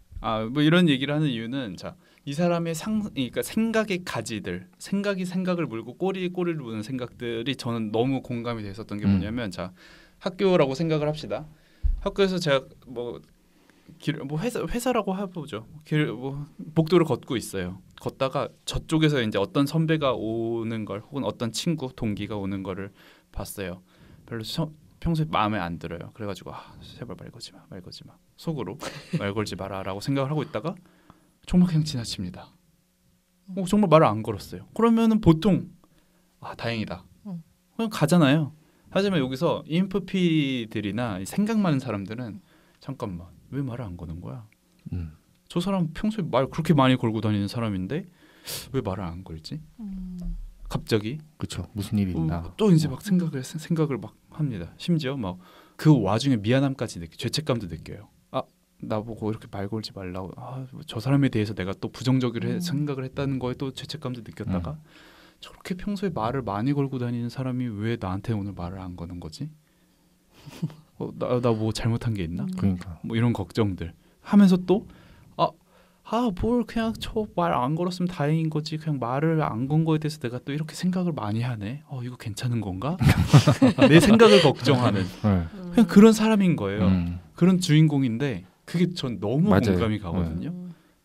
뭐 이런 얘기를 하는 이유는 이 사람의 그러니까 생각의 가지들, 생각을 물고 꼬리를 무는 생각들이 저는 너무 공감이 됐었던 게 뭐냐면 학교라고 생각을 합시다. 학교에서 제가 회사라고 해보죠. 복도를 걷고 있어요. 걷다가 저쪽에서 이제 어떤 선배가 오는 걸 혹은 어떤 친구 동기가 오는 거를 봤어요. 별로 평소에 마음에 안 들어요. 그래가지고 제발 말 걸지 마 속으로 말 걸지 마라라고 생각을 하고 있다가 정말 그냥 지나칩니다. 정말 말을 안 걸었어요. 그러면은 보통 다행이다. 그냥 가잖아요. 하지만 여기서 ENFP들이나 생각 많은 사람들은 잠깐만 왜 말을 안 거는 거야? 저 사람 평소에 말 그렇게 많이 걸고 다니는 사람인데 왜 말을 안 걸지? 갑자기 그렇죠. 무슨 일이 있나? 또 이제 막 생각을 막 합니다. 심지어 막 그 와중에 미안함까지 죄책감도 느껴요. 아, 나보고 이렇게 말 걸지 말라고. 아, 저 사람에 대해서 내가 또 부정적으로 생각을 했다는 거에 또 죄책감도 느꼈다가 저렇게 평소에 말을 많이 걸고 다니는 사람이 왜 나한테 오늘 말을 안 거는 거지? 나 뭐 잘못한 게 있나? 그러니까 뭐 이런 걱정들 하면서 또 뭘 그냥 저 말 안 걸었으면 다행인 거지. 그냥 말을 안 건 거에 대해서 내가 또 이렇게 생각을 많이 하네. 이거 괜찮은 건가? 내 생각을 걱정하는 그냥 그런 사람인 거예요. 그런 주인공인데 그게 전 너무 맞아요. 공감이 가거든요.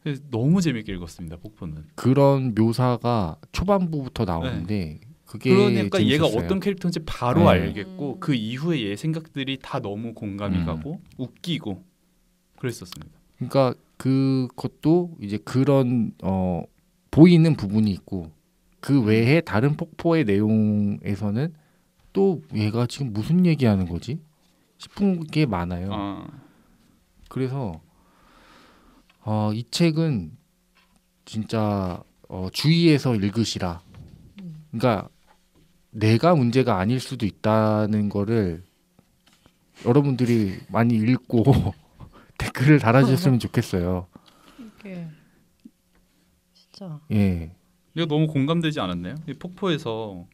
그래서 너무 재밌게 읽었습니다. 폭포는. 그런 묘사가 초반부부터 나오는데 그게 그러니까 재밌었어요. 얘가 어떤 캐릭터인지 바로 알겠고 그 이후에 얘 생각들이 다 너무 공감이 가고 웃기고 그랬었습니다. 그러니까 그것도 이제 그런 보이는 부분이 있고 그 외에 다른 폭포의 내용에서는 또 얘가 지금 무슨 얘기하는 거지 싶은 게 많아요. 그래서 이 책은 진짜 주의해서 읽으시라. 그러니까 내가 문제가 아닐 수도 있다는 거를 여러분들이 많이 읽고 댓글을 달아주셨으면 좋겠어요. 이게 진짜. 예. 이거 너무 공감되지 않았나요? 이 폭포에서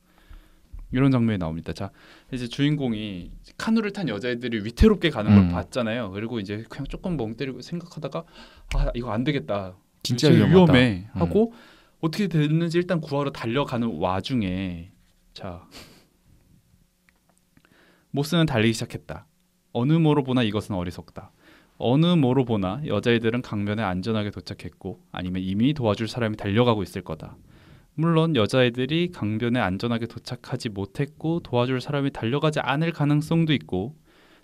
이런 장면이 나옵니다. 자, 이제 주인공이 카누를 탄 여자애들이 위태롭게 가는 걸 봤잖아요. 그리고 이제 그냥 조금 멍 때리고 생각하다가 이거 안 되겠다. 진짜 위험해 하고 어떻게 됐는지 일단 구하러 달려가는 와중에 자, 모스는 달리기 시작했다. 어느 모로 보나 이것은 어리석다. 어느 모로 보나 여자애들은 강변에 안전하게 도착했고 아니면 이미 도와줄 사람이 달려가고 있을 거다. 물론 여자애들이 강변에 안전하게 도착하지 못했고 도와줄 사람이 달려가지 않을 가능성도 있고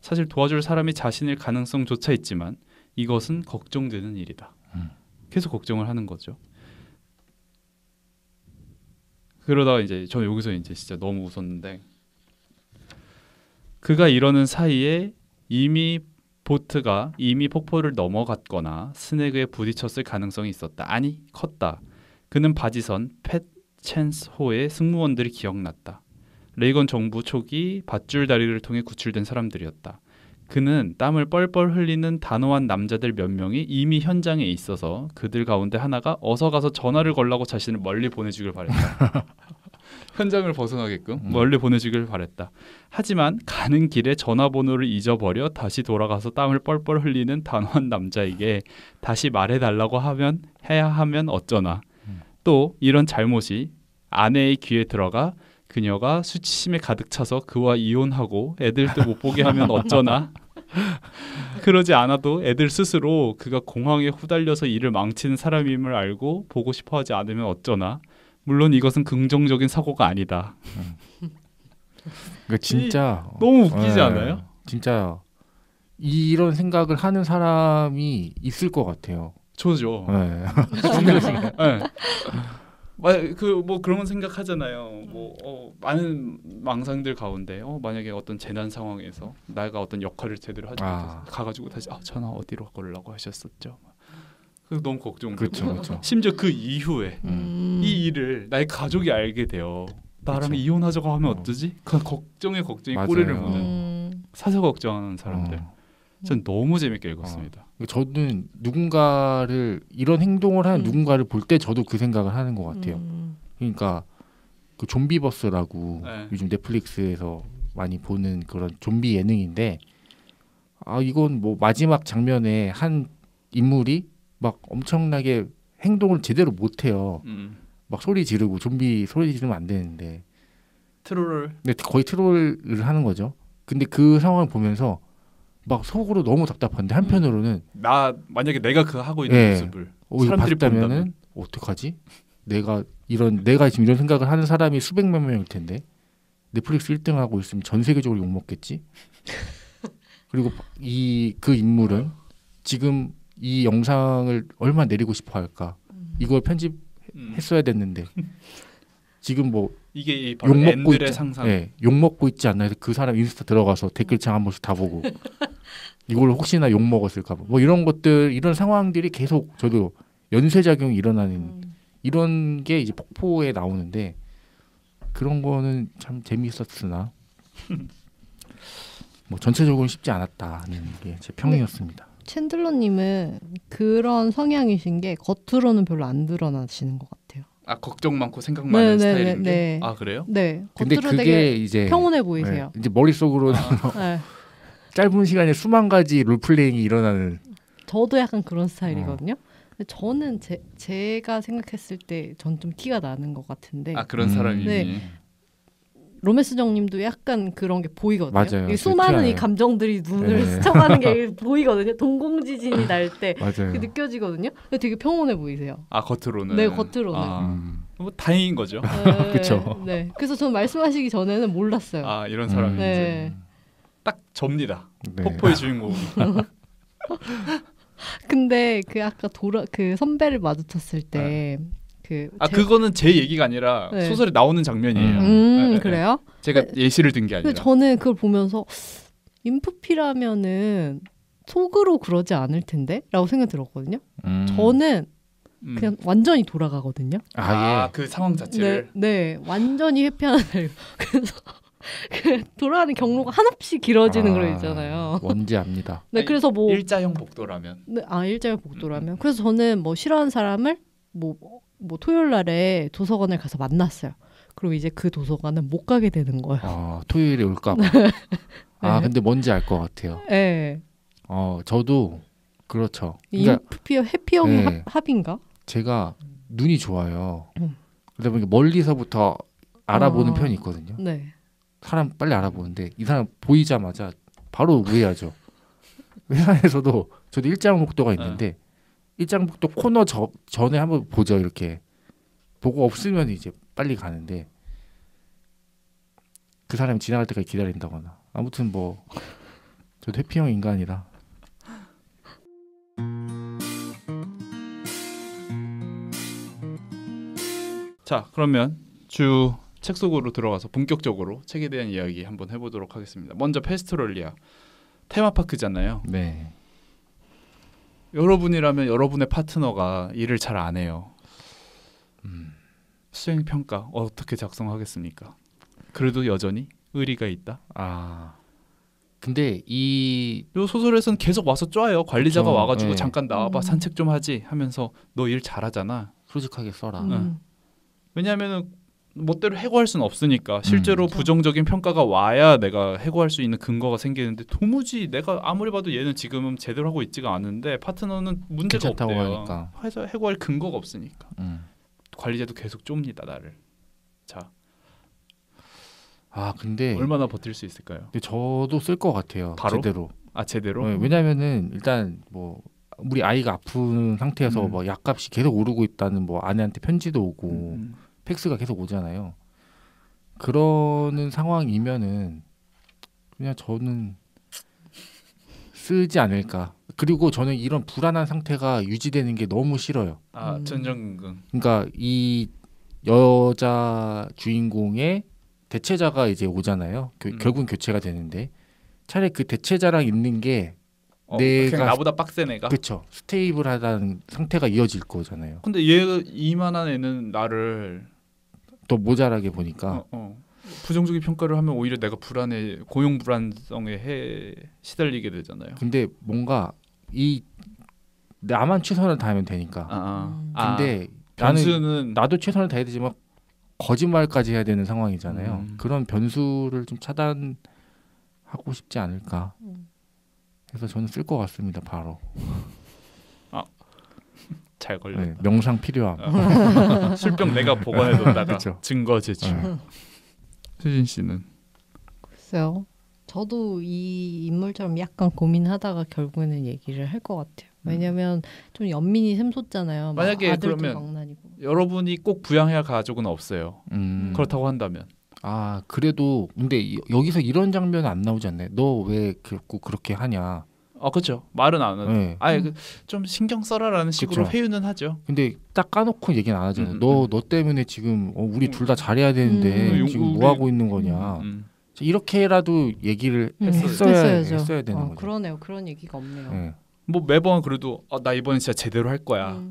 사실 도와줄 사람이 자신일 가능성조차 있지만 이것은 걱정되는 일이다. 계속 걱정을 하는 거죠. 그러다가 이제 저 여기서 이제 진짜 너무 웃었는데 그가 이러는 사이에 이미 보트가 이미 폭포를 넘어갔거나 스네그에 부딪혔을 가능성이 있었다. 아니, 컸다. 그는 바지선 팻 챈스호의 승무원들이 기억났다. 레이건 정부 초기 밧줄 다리를 통해 구출된 사람들이었다. 그는 땀을 뻘뻘 흘리는 단호한 남자들 몇 명이 이미 현장에 있어서 그들 가운데 하나가 어서 가서 전화를 걸라고 자신을 멀리 보내주길 바랬다. 현장을 벗어나게끔 멀리 보내주길 바랬다. 하지만 가는 길에 전화번호를 잊어버려 다시 돌아가서 땀을 뻘뻘 흘리는 단호한 남자에게 다시 말해달라고 해야 하면 어쩌나. 또 이런 잘못이 아내의 귀에 들어가 그녀가 수치심에 가득 차서 그와 이혼하고 애들도 못 보게 하면 어쩌나. 그러지 않아도 애들 스스로 그가 공황에 후달려서 일을 망치는 사람임을 알고 보고 싶어하지 않으면 어쩌나. 물론 이것은 긍정적인 사고가 아니다. 그러니까 진짜 너무 웃기지 않아요? 진짜 이런 생각을 하는 사람이 있을 것 같아요. 저죠. 네. 뭐 그런 생각하잖아요. 많은 망상들 가운데 만약에 어떤 재난 상황에서 내가 어떤 역할을 제대로 하지 못해서 가가지고 다시 전화 어디로 걸라고 하셨었죠. 그래서 너무 걱정되고 그렇죠. 심지어 그 이후에 이 일을 나의 가족이 알게 돼요. 나랑 이혼하자고 하면 어쩌지? 그 걱정에 꼬리를 무는 사서 걱정하는 사람들. 전 너무 재밌게 읽었습니다. 저는 누군가를 이런 행동을 하는 누군가를 볼 때 저도 그 생각을 하는 것 같아요. 그러니까 그 좀비버스라고 요즘 넷플릭스에서 많이 보는 그런 좀비 예능인데 이건 뭐 마지막 장면에 한 인물이 막 엄청나게 행동을 제대로 못해요. 막 소리 지르고 좀비 소리 지르면 안 되는데 트롤을 거의 트롤을 하는 거죠. 근데 그 상황을 보면서 막 속으로 너무 답답한데 한편으로는 만약에 내가 그 하고 있는 모습을 사람들이 봤다면은 어떡하지? 내가 지금 이런 생각을 하는 사람이 수백만 명일 텐데 넷플릭스 1등 하고 있으면 전 세계적으로 욕 먹겠지. 그리고 그 인물은 지금 이 영상을 얼마나 내리고 싶어 할까? 이걸 편집했어야 됐는데 지금 뭐 이게 바로 엔들의 상상. 욕 먹고 있지 않나 해서 그 사람 인스타 들어가서 댓글창 한 번씩 다 보고 이걸 혹시나 욕 먹었을까 봐. 뭐 이런 것들 이런 상황들이 계속 저도 연쇄작용이 일어나는 이런 게 이제 폭포에 나오는데 그런 거는 참 재미있었으나 뭐 전체적으로 쉽지 않았다는 게 제 평이었습니다. 챈들러님은 그런 성향이신 게 겉으로는 별로 안 드러나시는 것 같아요. 아 걱정 많고 생각 많은 스타일인 게? 아 그래요? 네. 근데 겉으로 그게 되게 이제 평온해 보이세요. 네, 이제 머릿속으로는 네. 짧은 시간에 수만 가지 롤플레잉이 일어나는. 저도 약간 그런 스타일이거든요. 근데 저는 제가 생각했을 때 전 좀 티가 나는 것 같은데. 아 그런 사람이. 네. 로메스정님도 약간 그런 게 보이거든요. 맞아요. 수많은 이 감정들이 눈을 스쳐가는 게 보이거든요. 동공지진이 날 때 느껴지거든요. 근데 되게 평온해 보이세요. 아 겉으로는. 네, 겉으로는. 뭐 다행인 거죠. 네, 그렇죠. 네. 그래서 저는 말씀하시기 전에는 몰랐어요. 아 이런 사람인지. 네. 딱 접니다. 네. 폭포의 주인공. 근데 그 아까 그 선배를 마주쳤을 때. 그거는 제 얘기가 아니라 네. 소설에 나오는 장면이에요. 네, 그래요? 제가 예시를 든 게 아니라. 저는 그걸 보면서 인프피라면은 속으로 그러지 않을 텐데? 라고 생각 들었거든요. 저는 그냥 완전히 돌아가거든요. 그 상황 자체를. 네, 완전히 회피하는 그래서 그 돌아가는 경로가 한없이 길어지는 거 있잖아요. 뭔지 압니다. 네, 그래서 뭐 일자형 복도라면. 네, 일자형 복도라면. 그래서 저는 뭐 싫어하는 사람을 뭐 토요일 날에 도서관을 가서 만났어요. 그리고 이제 그 도서관은 못 가게 되는 거예요. 토요일에 올까 봐. 네. 근데 뭔지 알 것 같아요. 네. 저도 그렇죠. 그러니까 해피형 네. 합인가? 제가 눈이 좋아요. 그러다 보니까 멀리서부터 알아보는 편이 있거든요. 네. 사람 빨리 알아보는데 이 사람 보이자마자 바로 우회하죠. 회사에서도 저도 일장복도가 있는데 일장복도 코너 전에 한번 보죠. 이렇게 보고 없으면 이제 빨리 가는데 그 사람이 지나갈 때까지 기다린다거나 아무튼 뭐 저도 회피형 인간이라. 자 그러면 주 책 속으로 들어가서 본격적으로 책에 대한 이야기 한번 해보도록 하겠습니다. 먼저 페스트롤리아 테마파크잖아요. 네. 여러분이라면 여러분의 파트너가 일을 잘 안 해요. 수행평가 어떻게 작성하겠습니까? 그래도 여전히 의리가 있다. 근데 이 소설에서는 계속 와서 쪄요. 관리자가 와가지고 네. 잠깐 나와봐 산책 좀 하지 하면서 너 일 잘하잖아. 솔직하게 써라. 왜냐하면 멋대로 해고할 수는 없으니까 실제로 부정적인 평가가 와야 내가 해고할 수 있는 근거가 생기는데 도무지 내가 아무리 봐도 얘는 지금 제대로 하고 있지가 않은데 파트너는 문제가 없대요. 하니까. 해서 해고할 근거가 없으니까 관리자도 계속 좁니다 나를. 자, 근데 얼마나 버틸 수 있을까요? 근데 저도 쓸 것 같아요. 바로? 제대로. 제대로? 네, 왜냐면은 일단 뭐 우리 아이가 아픈 상태에서 뭐 약값이 계속 오르고 있다는 뭐 아내한테 편지도 오고 팩스가 계속 오잖아요. 그러는 상황이면은 그냥 저는 쓰지 않을까. 그리고 저는 이런 불안한 상태가 유지되는 게 너무 싫어요. 전전긍긍. 그러니까 이 여자 주인공의 대체자가 이제 오잖아요. 결국은 교체가 되는데 차라리 그 대체자랑 있는 게 내가 그냥 나보다 빡센 애가. 그렇죠. 스테이블하다는 상태가 이어질 거잖아요. 근데 얘 이만한 애는 나를 더 모자라게 보니까 부정적인 평가를 하면 오히려 내가 불안해 고용 불안성에 시달리게 되잖아요. 근데 뭔가 이 나만 최선을 다하면 되니까. 근데 나도 최선을 다해야 되지만 거짓말까지 해야 되는 상황이잖아요. 그런 변수를 좀 차단하고 싶지 않을까. 그래서 저는 쓸 것 같습니다. 바로. 잘 걸렸다. 네, 명상 필요함. 술병 내가 보관해뒀다가 그쵸. 증거 제출. 수진 씨는? 글쎄요. 저도 이 인물처럼 약간 고민하다가 결국에는 얘기를 할 것 같아요. 왜냐면 좀 연민이 샘솟잖아요. 만약에 아들도 그러면 망나니고. 여러분이 꼭 부양해야 할 가족은 없어요. 그렇다고 한다면. 그래도 근데 여기서 이런 장면은 안 나오지 않나요? 너 왜 꼭 그렇게 하냐? 그렇죠. 말은 안 하죠. 네. 좀 신경 써라라는 식으로 그쵸. 회유는 하죠. 근데 딱 까놓고 얘기는 안 하잖아요. 너 때문에 지금 우리 둘 다 잘해야 되는데 지금 뭐 하고 있는 거냐? 이렇게라도 얘기를 했어야 되는 거죠. 그러네요. 그런 얘기가 없네요. 네. 뭐 매번 그래도 나 이번엔 진짜 제대로 할 거야.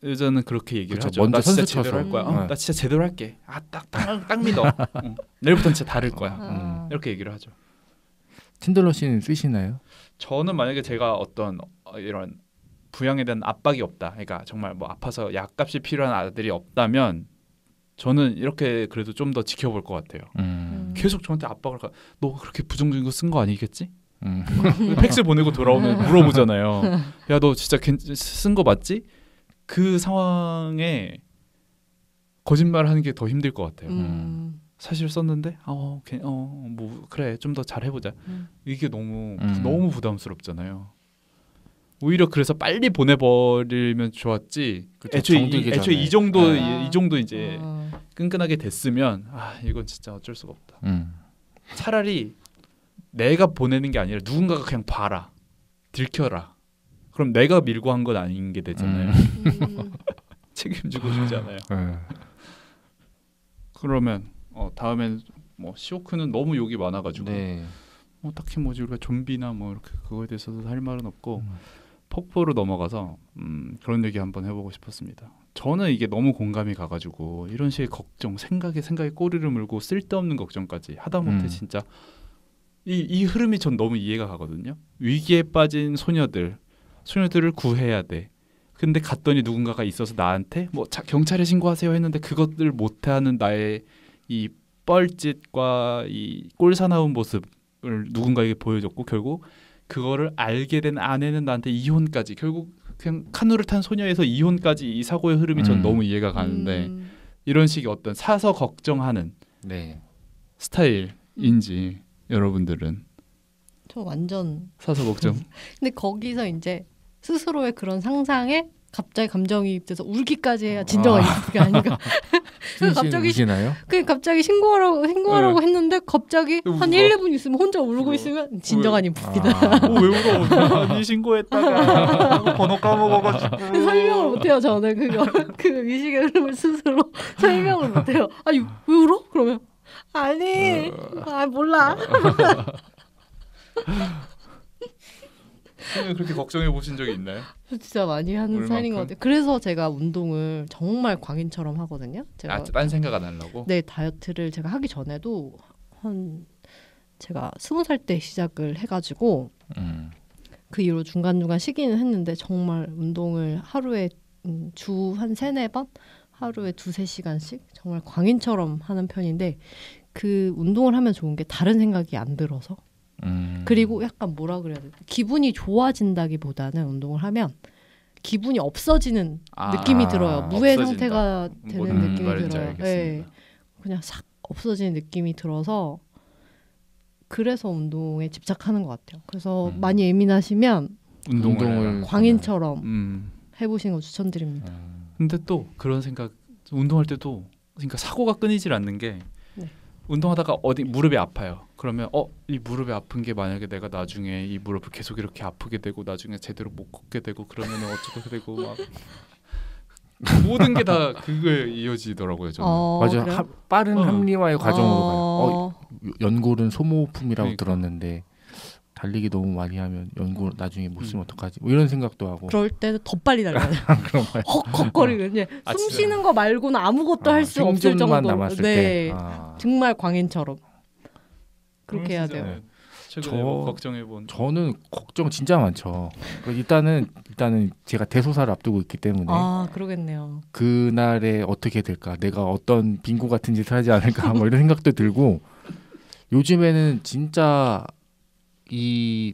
여자는 그렇게 얘기를 그쵸, 하죠. 먼저 나 진짜 선수 제대로 할 쳐서. 거야. 나 진짜 제대로 할게. 딱 믿어. 내일부터는 진짜 다를 거야. 이렇게 얘기를 하죠. 틴들러 씨는 쓰시나요? 저는 만약에 제가 어떤 이런 부양에 대한 압박이 없다. 그러니까 정말 뭐 아파서 약값이 필요한 아들이 없다면 저는 이렇게 그래도 좀 더 지켜볼 것 같아요. 계속 저한테 압박을 너 그렇게 부정적인 거 쓴 거 아니겠지? 팩스 보내고 돌아오면 물어보잖아요. 야 너 진짜 쓴 거 맞지? 그 상황에 거짓말하는 게 더 힘들 것 같아요. 사실 썼는데 뭐 그래 좀 더 잘해보자. 이게 너무 부담스럽잖아요. 오히려 그래서 빨리 보내버리면 좋았지. 그쵸, 애초에 이 정도 이제 끈끈하게 됐으면 이건 진짜 어쩔 수가 없다. 차라리 내가 보내는 게 아니라 누군가가 그냥 봐라, 들켜라. 그럼 내가 밀고 한 건 아닌 게 되잖아요. 책임지고 싶잖아요. 그러면 다음엔 뭐 시오크는 너무 욕이 많아가지고 딱히 뭐지 우리가 좀비나 뭐 이렇게 그거에 대해서도 할 말은 없고 폭포로 넘어가서 그런 얘기 한번 해보고 싶었습니다. 저는 이게 너무 공감이 가가지고 이런 식의 걱정, 생각에 꼬리를 물고 쓸데없는 걱정까지 하다못해 진짜 이 흐름이 전 너무 이해가 가거든요. 위기에 빠진 소녀들을 구해야 돼. 근데 갔더니 누군가가 있어서 나한테 뭐 경찰에 신고하세요 했는데 그것들 못하는 나의 이 뻘짓과 이 꼴사나운 모습을 누군가에게 보여줬고 결국 그거를 알게 된 아내는 나한테 이혼까지 결국 그냥 카누를 탄 소녀에서 이혼까지 이 사고의 흐름이 전 너무 이해가 가는데 이런 식의 어떤 사서 걱정하는 스타일인지 여러분들은 저 완전 사서 걱정. 근데 거기서 이제 스스로의 그런 상상에 갑자기 감정이입돼서 울기까지 해야 진정한 이입이 아닌가. 갑자기 우시나요? 갑자기 신고하라고 했는데 갑자기 한 1, 2분 있으면 혼자 울고 있으면 진정한 이입니다. 왜 울어? 네 신고했다가 번호 까먹어가지고 설명을 못해요. 저는 그 의식의 흐름을 스스로 설명을 못해요. 아니 왜 울어? 그러면 아니 몰라. 그렇게 걱정해 보신 적이 있나요? 진짜 많이 하는 사람인 것 같아요. 그래서 제가 운동을 정말 광인처럼 하거든요. 제가 딴 생각 안 하려고? 네, 다이어트를 제가 하기 전에도 제가 20살 때 시작을 해가지고 그 이후로 중간중간 쉬기는 했는데 정말 운동을 하루에 주 한 3-4번? 하루에 2-3시간씩 정말 광인처럼 하는 편인데 그 운동을 하면 좋은 게 다른 생각이 안 들어서 그리고 약간 뭐라 그래야 돼? 기분이 좋아진다기보다는 운동을 하면 기분이 없어지는 느낌이 들어요. 무해 없어진다. 상태가 되는 느낌이 들어요. 네. 그냥 싹 없어지는 느낌이 들어서 그래서 운동에 집착하는 것 같아요. 그래서 많이 예민하시면 운동을 광인처럼 해보시는 거 추천드립니다. 근데 또 그런 생각 운동할 때도 그러니까 사고가 끊이질 않는 게 운동하다가 어디 무릎이 아파요. 그러면 이 무릎이 아픈 게 만약에 내가 나중에 이 무릎을 계속 이렇게 아프게 되고 나중에 제대로 못 걷게 되고 그러면 어쩌고 되고 막 모든 게 다 그거에 이어지더라고요. 저는. 맞아요. 빠른 합리화의 과정으로 가요. 연골은 소모품이라고 들었는데 달리기 너무 많이 하면 연골 나중에 못 쓰면 어떡하지? 뭐 이런 생각도 하고. 그럴 때는 더 빨리 달려야 돼요. 헉헉거리고 숨 쉬는 거 말고는 아무것도 할 수 없을 정도로. 남았을 때. 정말 광인처럼 그렇게 해야 돼요. 최근에 걱정해본. 저는 걱정 진짜 많죠. 일단은 제가 대소사를 앞두고 있기 때문에. 그러겠네요. 그날에 어떻게 될까? 내가 어떤 빙고 같은 짓을 하지 않을까? 뭐 이런 생각도 들고 요즘에는 진짜 이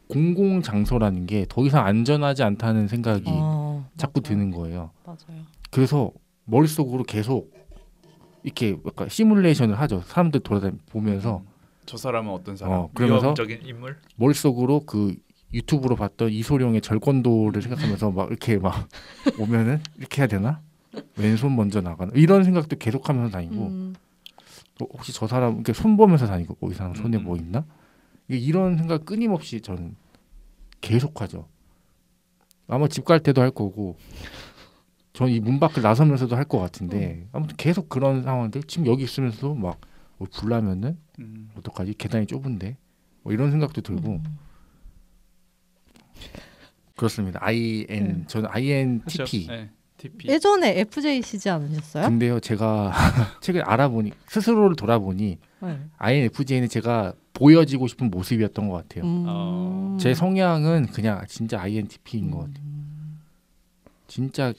공공 장소라는 게 더 이상 안전하지 않다는 생각이 자꾸 드는 거예요. 맞아요. 그래서 머릿속으로 계속 이렇게 약간 시뮬레이션을 하죠. 사람들 보면서 저 사람은 어떤 사람? 그러면서 위험적인 인물? 머릿속으로 그 유튜브로 봤던 이소룡의 절권도를 생각하면서 막 이렇게 막 오면은 이렇게 해야 되나? 왼손 먼저 나가나? 이런 생각도 계속하면서 다니고 혹시 저 사람 이렇게 손 보면서 다니고 이 사람 손에 뭐 있나? 이런 생각 끊임없이 저는 계속하죠. 아마 집 갈 때도 할 거고 전 이 문 밖을 나서면서도 할 것 같은데 아무튼 계속 그런 상황들 지금 여기 있으면서도 막 불나면은 어떡하지? 계단이 좁은데 뭐 이런 생각도 들고 그렇습니다. 저는 INTP. 네, TP. 예전에 FJ시지 않으셨어요? 근데요 제가 최근에 알아보니 스스로를 돌아보니 INFJ는 제가 보여지고 싶은 모습이었던 것 같아요. 제 성향은 그냥 진짜 INTP인 것 같아요. 진짜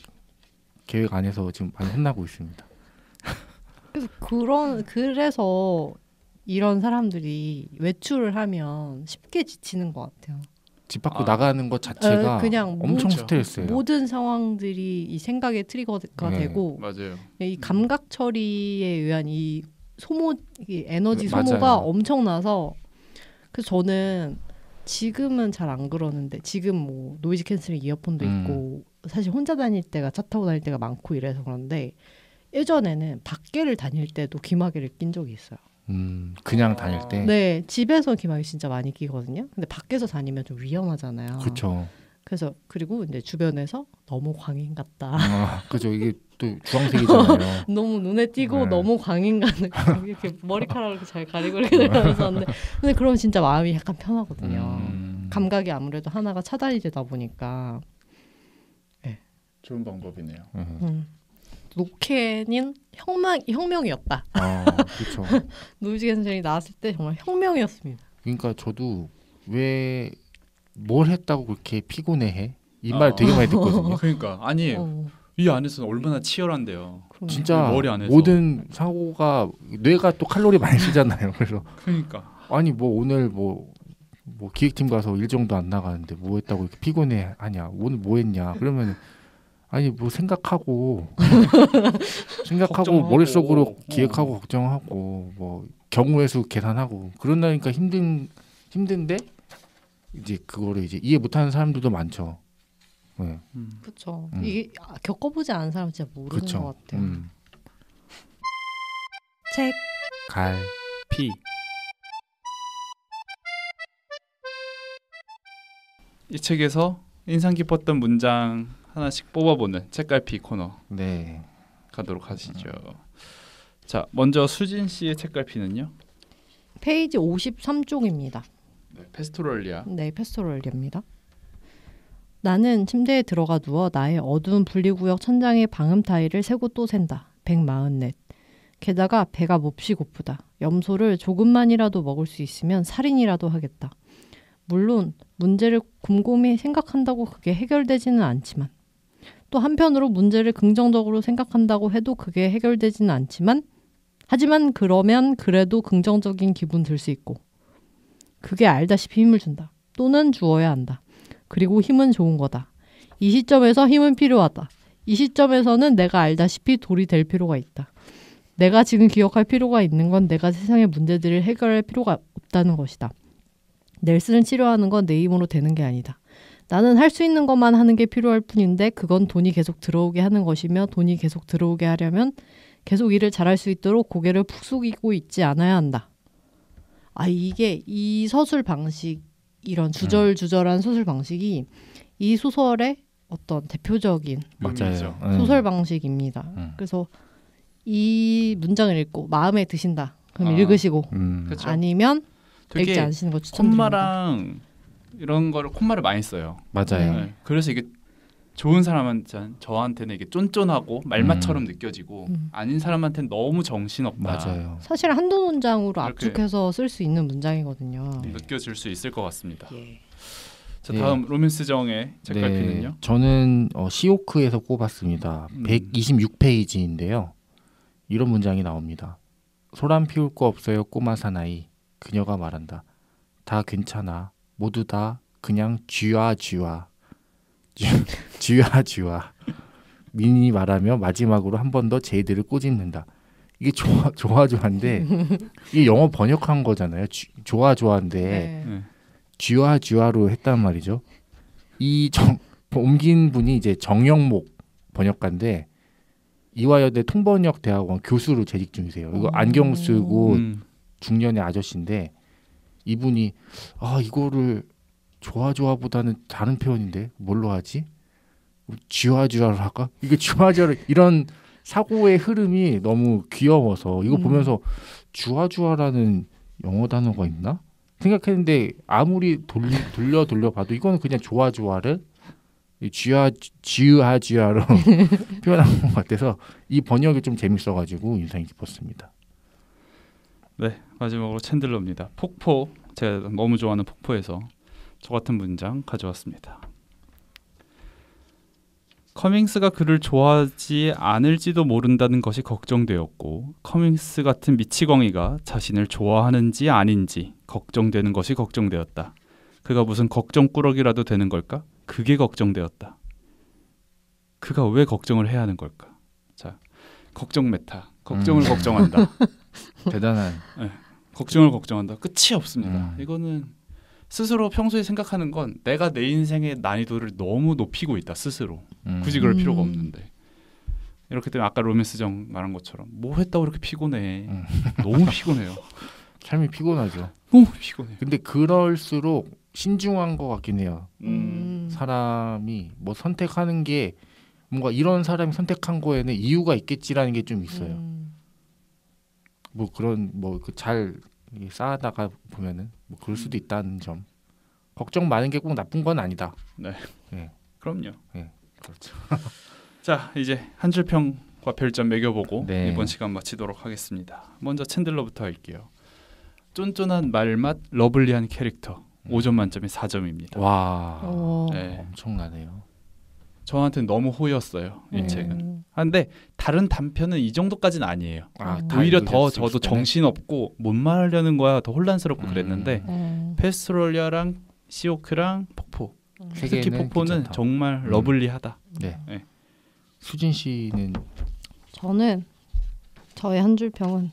계획 안 해서 지금 많이 혼나고 있습니다. 그래서 이런 사람들이 외출을 하면 쉽게 지치는 것 같아요. 집 밖으로 나가는 것 자체가 그냥 엄청 스트레스예요. 모든 상황들이 이 생각의 트리거가 되고 맞아요. 이 감각 처리에 의한 이 에너지 소모가 맞아요. 엄청나서 그래서 저는 지금은 잘 안 그러는데 지금 뭐 노이즈 캔슬링 이어폰도 있고 사실 혼자 다닐 때가 차 타고 다닐 때가 많고 이래서 그런데 예전에는 밖에를 다닐 때도 귀마개를 낀 적이 있어요. 그냥 다닐 때. 네, 집에서 귀마개 진짜 많이 끼거든요. 근데 밖에서 다니면 좀 위험하잖아요. 그렇죠. 그래서 그리고 이제 주변에서 너무 광인 같다. 그죠. 이게 또 주황색이잖아요. 너무 눈에 띄고 너무 광인 같은 이렇게 머리카락을 이렇게 잘 가리고 이렇게 들어가면서 근데 그럼 진짜 마음이 약간 편하거든요. 감각이 아무래도 하나가 차단이 되다 보니까. 네. 좋은 방법이네요. 노캔인 혁명이었다. 그렇죠. 노이즈 캔슬링이 나왔을 때 정말 혁명이었습니다. 그러니까 저도 왜 뭘 했다고 그렇게 피곤해해? 이 말 되게 많이 듣거든요. 그러니까 아니 이 안에서는 얼마나 치열한데요. 진짜 머리 안에서. 모든 사고가 뇌가 또 칼로리 많이 쓰잖아요. 그래서 그러니까 아니 뭐 오늘 뭐 기획팀 가서 일정도 안 나가는데 뭐 했다고 이렇게 피곤해 하냐? 오늘 뭐 했냐? 그러면 아니 뭐 생각하고 머릿속으로 기획하고 걱정하고 뭐 경우의 수 계산하고 그런다니까 힘든데 이제 그거를 이제 이해 못하는 사람들도 많죠. 네. 그렇죠. 이게 겪어보지 않은 사람 진짜 모르는 그쵸. 것 같아요. 책, 갈, 피. 이 책에서 인상 깊었던 문장 하나씩 뽑아보는 책갈피 코너. 네. 가도록 하시죠. 자, 먼저 수진 씨의 책갈피는요? 페이지 53쪽입니다. 네, 페스토럴리아. 네, 페스토럴리아입니다. 나는 침대에 들어가 누워 나의 어두운 분리구역 천장의 방음 타일을 세고 또 샌다. 144. 게다가 배가 몹시 고프다. 염소를 조금만이라도 먹을 수 있으면 살인이라도 하겠다. 물론 문제를 곰곰이 생각한다고 그게 해결되지는 않지만 또 한편으로 문제를 긍정적으로 생각한다고 해도 그게 해결되지는 않지만 하지만 그러면 그래도 긍정적인 기분 들 수 있고 그게 알다시피 힘을 준다. 또는 주어야 한다. 그리고 힘은 좋은 거다. 이 시점에서 힘은 필요하다. 이 시점에서는 내가 알다시피 돌이 될 필요가 있다. 내가 지금 기억할 필요가 있는 건 내가 세상의 문제들을 해결할 필요가 없다는 것이다. 넬슨을 치료하는 건 내 힘으로 되는 게 아니다. 나는 할 수 있는 것만 하는 게 필요할 뿐인데 그건 돈이 계속 들어오게 하는 것이며 돈이 계속 들어오게 하려면 계속 일을 잘할 수 있도록 고개를 푹 숙이고 있지 않아야 한다. 이게 이 서술 방식 이런 주절주절한 서술 방식이 이 소설의 어떤 대표적인 맞아요. 소설 방식입니다. 그래서 이 문장을 읽고 마음에 드신다. 그럼 읽으시고 그쵸. 아니면 되게 읽지 않으시는 거 추천드립니다. 콤마랑 이런 거를 콤마를 많이 써요. 맞아요. 네. 그래서 이게 좋은 사람한테는 저한테는 이게 쫀쫀하고 말맛처럼 느껴지고 아닌 사람한테는 너무 정신없다. 맞아요. 사실 한두 문장으로 이렇게 압축해서 쓸 수 있는 문장이거든요. 느껴질 수 있을 것 같습니다. 예. 자, 다음 로맨스 정의 책갈피는요? 저는 시오크에서 꼽았습니다. 126페이지인데요. 이런 문장이 나옵니다. 소란 피울 거 없어요 꼬마 사나이. 그녀가 말한다. 다 괜찮아. 모두 다 그냥 쥐와. 민이 말하며 마지막으로 한 번 더 제이들을 꼬집는다. 이게 좋아인데 이게 영어 번역한 거잖아요. 좋아인데 네. 쥐와로 했단 말이죠. 옮긴 분이 이제 정영목 번역가인데 이화여대 통번역 대학원 교수로 재직 중이세요. 이거 안경 쓰고 중년의 아저씨인데 이분이 이거를 좋아보다는 다른 표현인데 뭘로 하지? 쥐와로 할까? 이게 쥐와로 이런 사고의 흐름이 너무 귀여워서 이거 보면서 쥐와라는 영어 단어가 있나? 생각했는데 아무리 돌려봐도 이거는 그냥 좋아를 쥐와로 표현한 것 같아서 이 번역이 좀 재밌어가지고 인상이 깊었습니다. 네, 마지막으로 챈들러입니다. 폭포, 제가 너무 좋아하는 폭포에서 저 같은 문장 가져왔습니다. 커밍스가 그를 좋아하지 않을지도 모른다는 것이 걱정되었고 커밍스 같은 미치광이가 자신을 좋아하는지 아닌지 걱정되는 것이 걱정되었다. 그가 무슨 걱정꾸러기라도 되는 걸까? 그게 걱정되었다. 그가 왜 걱정을 해야 하는 걸까? 자, 걱정 메타. 걱정을 걱정한다. 대단한. 네, 걱정을 걱정한다. 끝이 없습니다. 이거는 스스로 평소에 생각하는 건 내가 내 인생의 난이도를 너무 높이고 있다. 스스로. 굳이 그럴 필요가 없는데. 이렇기 때문에 아까 로맨스정 말한 것처럼 뭐 했다고 이렇게 피곤해. 너무 피곤해요. 삶이 피곤하죠. 너무 피곤해. 근데 그럴수록 신중한 것 같긴 해요. 사람이 뭐 선택하는 게 뭔가 이런 사람이 선택한 거에는 이유가 있겠지라는 게 좀 있어요. 뭐 그런 뭐 잘 쌓아다가 보면은 뭐 그럴 수도 있다는 점. 걱정 많은 게 꼭 나쁜 건 아니다. 네. 네. 그럼요. 네. 그렇죠. 자, 이제 한 줄 평과 별점 매겨보고 네. 이번 시간 마치도록 하겠습니다. 먼저 챈들러부터 할게요. 쫀쫀한 말맛, 러블리한 캐릭터. 5점 만점에 4점입니다. 와, 네. 엄청나네요. 저한테는 너무 호였어요. 이 책은. 근데 다른 단편은 이 정도까지는 아니에요. 오히려 더 저도 정신없고 뭔 말하려는 거야 더 혼란스럽고 그랬는데 페스트롤리아랑 시오크랑 폭포 특히 폭포는 괜찮다. 정말 러블리하다. 네. 네. 수진 씨는? 저는 저의 한 줄 평은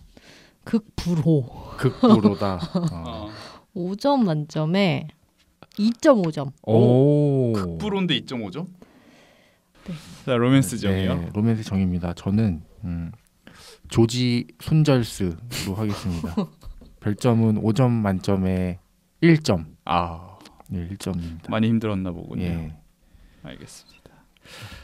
극부로다. 5점 만점에 2.5점. 오. 극부로인데 2.5점? 네. 자, 로맨스 정이요. 네, 로맨스 정입니다. 저는 조지 손절스로 하겠습니다. 별점은 5점 만점에 1점. 네, 1점입니다. 많이 힘들었나 보군요. 예. 알겠습니다.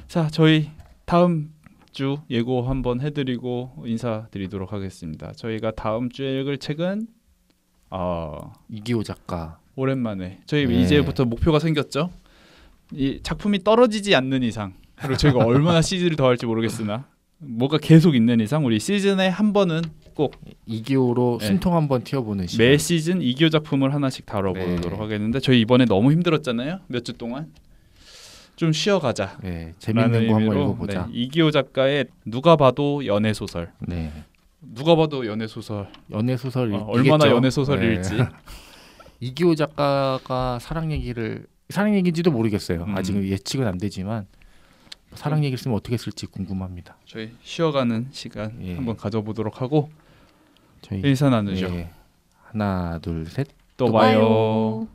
자, 저희 다음 주 예고 한번 해드리고 인사드리도록 하겠습니다. 저희가 다음 주에 읽을 책은 이기호 작가. 오랜만에 저희 이제부터 목표가 생겼죠. 이 작품이 떨어지지 않는 이상 그리고 저희가 얼마나 시즌을 더 할지 모르겠으나 뭐가 계속 있는 이상 우리 시즌에 한 번은 꼭 이기호로 숨통 한번 튀어보는 시간. 매 시즌 이기호 작품을 하나씩 다뤄보도록 하겠는데 저희 이번에 너무 힘들었잖아요. 몇 주 동안 좀 쉬어가자. 네, 재밌는 거 한번 읽어보자. 네, 이기호 작가의 누가 봐도 연애 소설. 네. 누가 봐도 연애 소설. 연애 소설 얼마나 연애 소설일지. 이기호 작가가 사랑 얘기인지도 모르겠어요. 아직 예측은 안 되지만 사랑 얘기를 쓰면 어떻게 쓸지 궁금합니다. 저희 쉬어가는 시간 한번 가져보도록 하고 저희 인사 나누죠. 하나 둘 셋 또 봐요.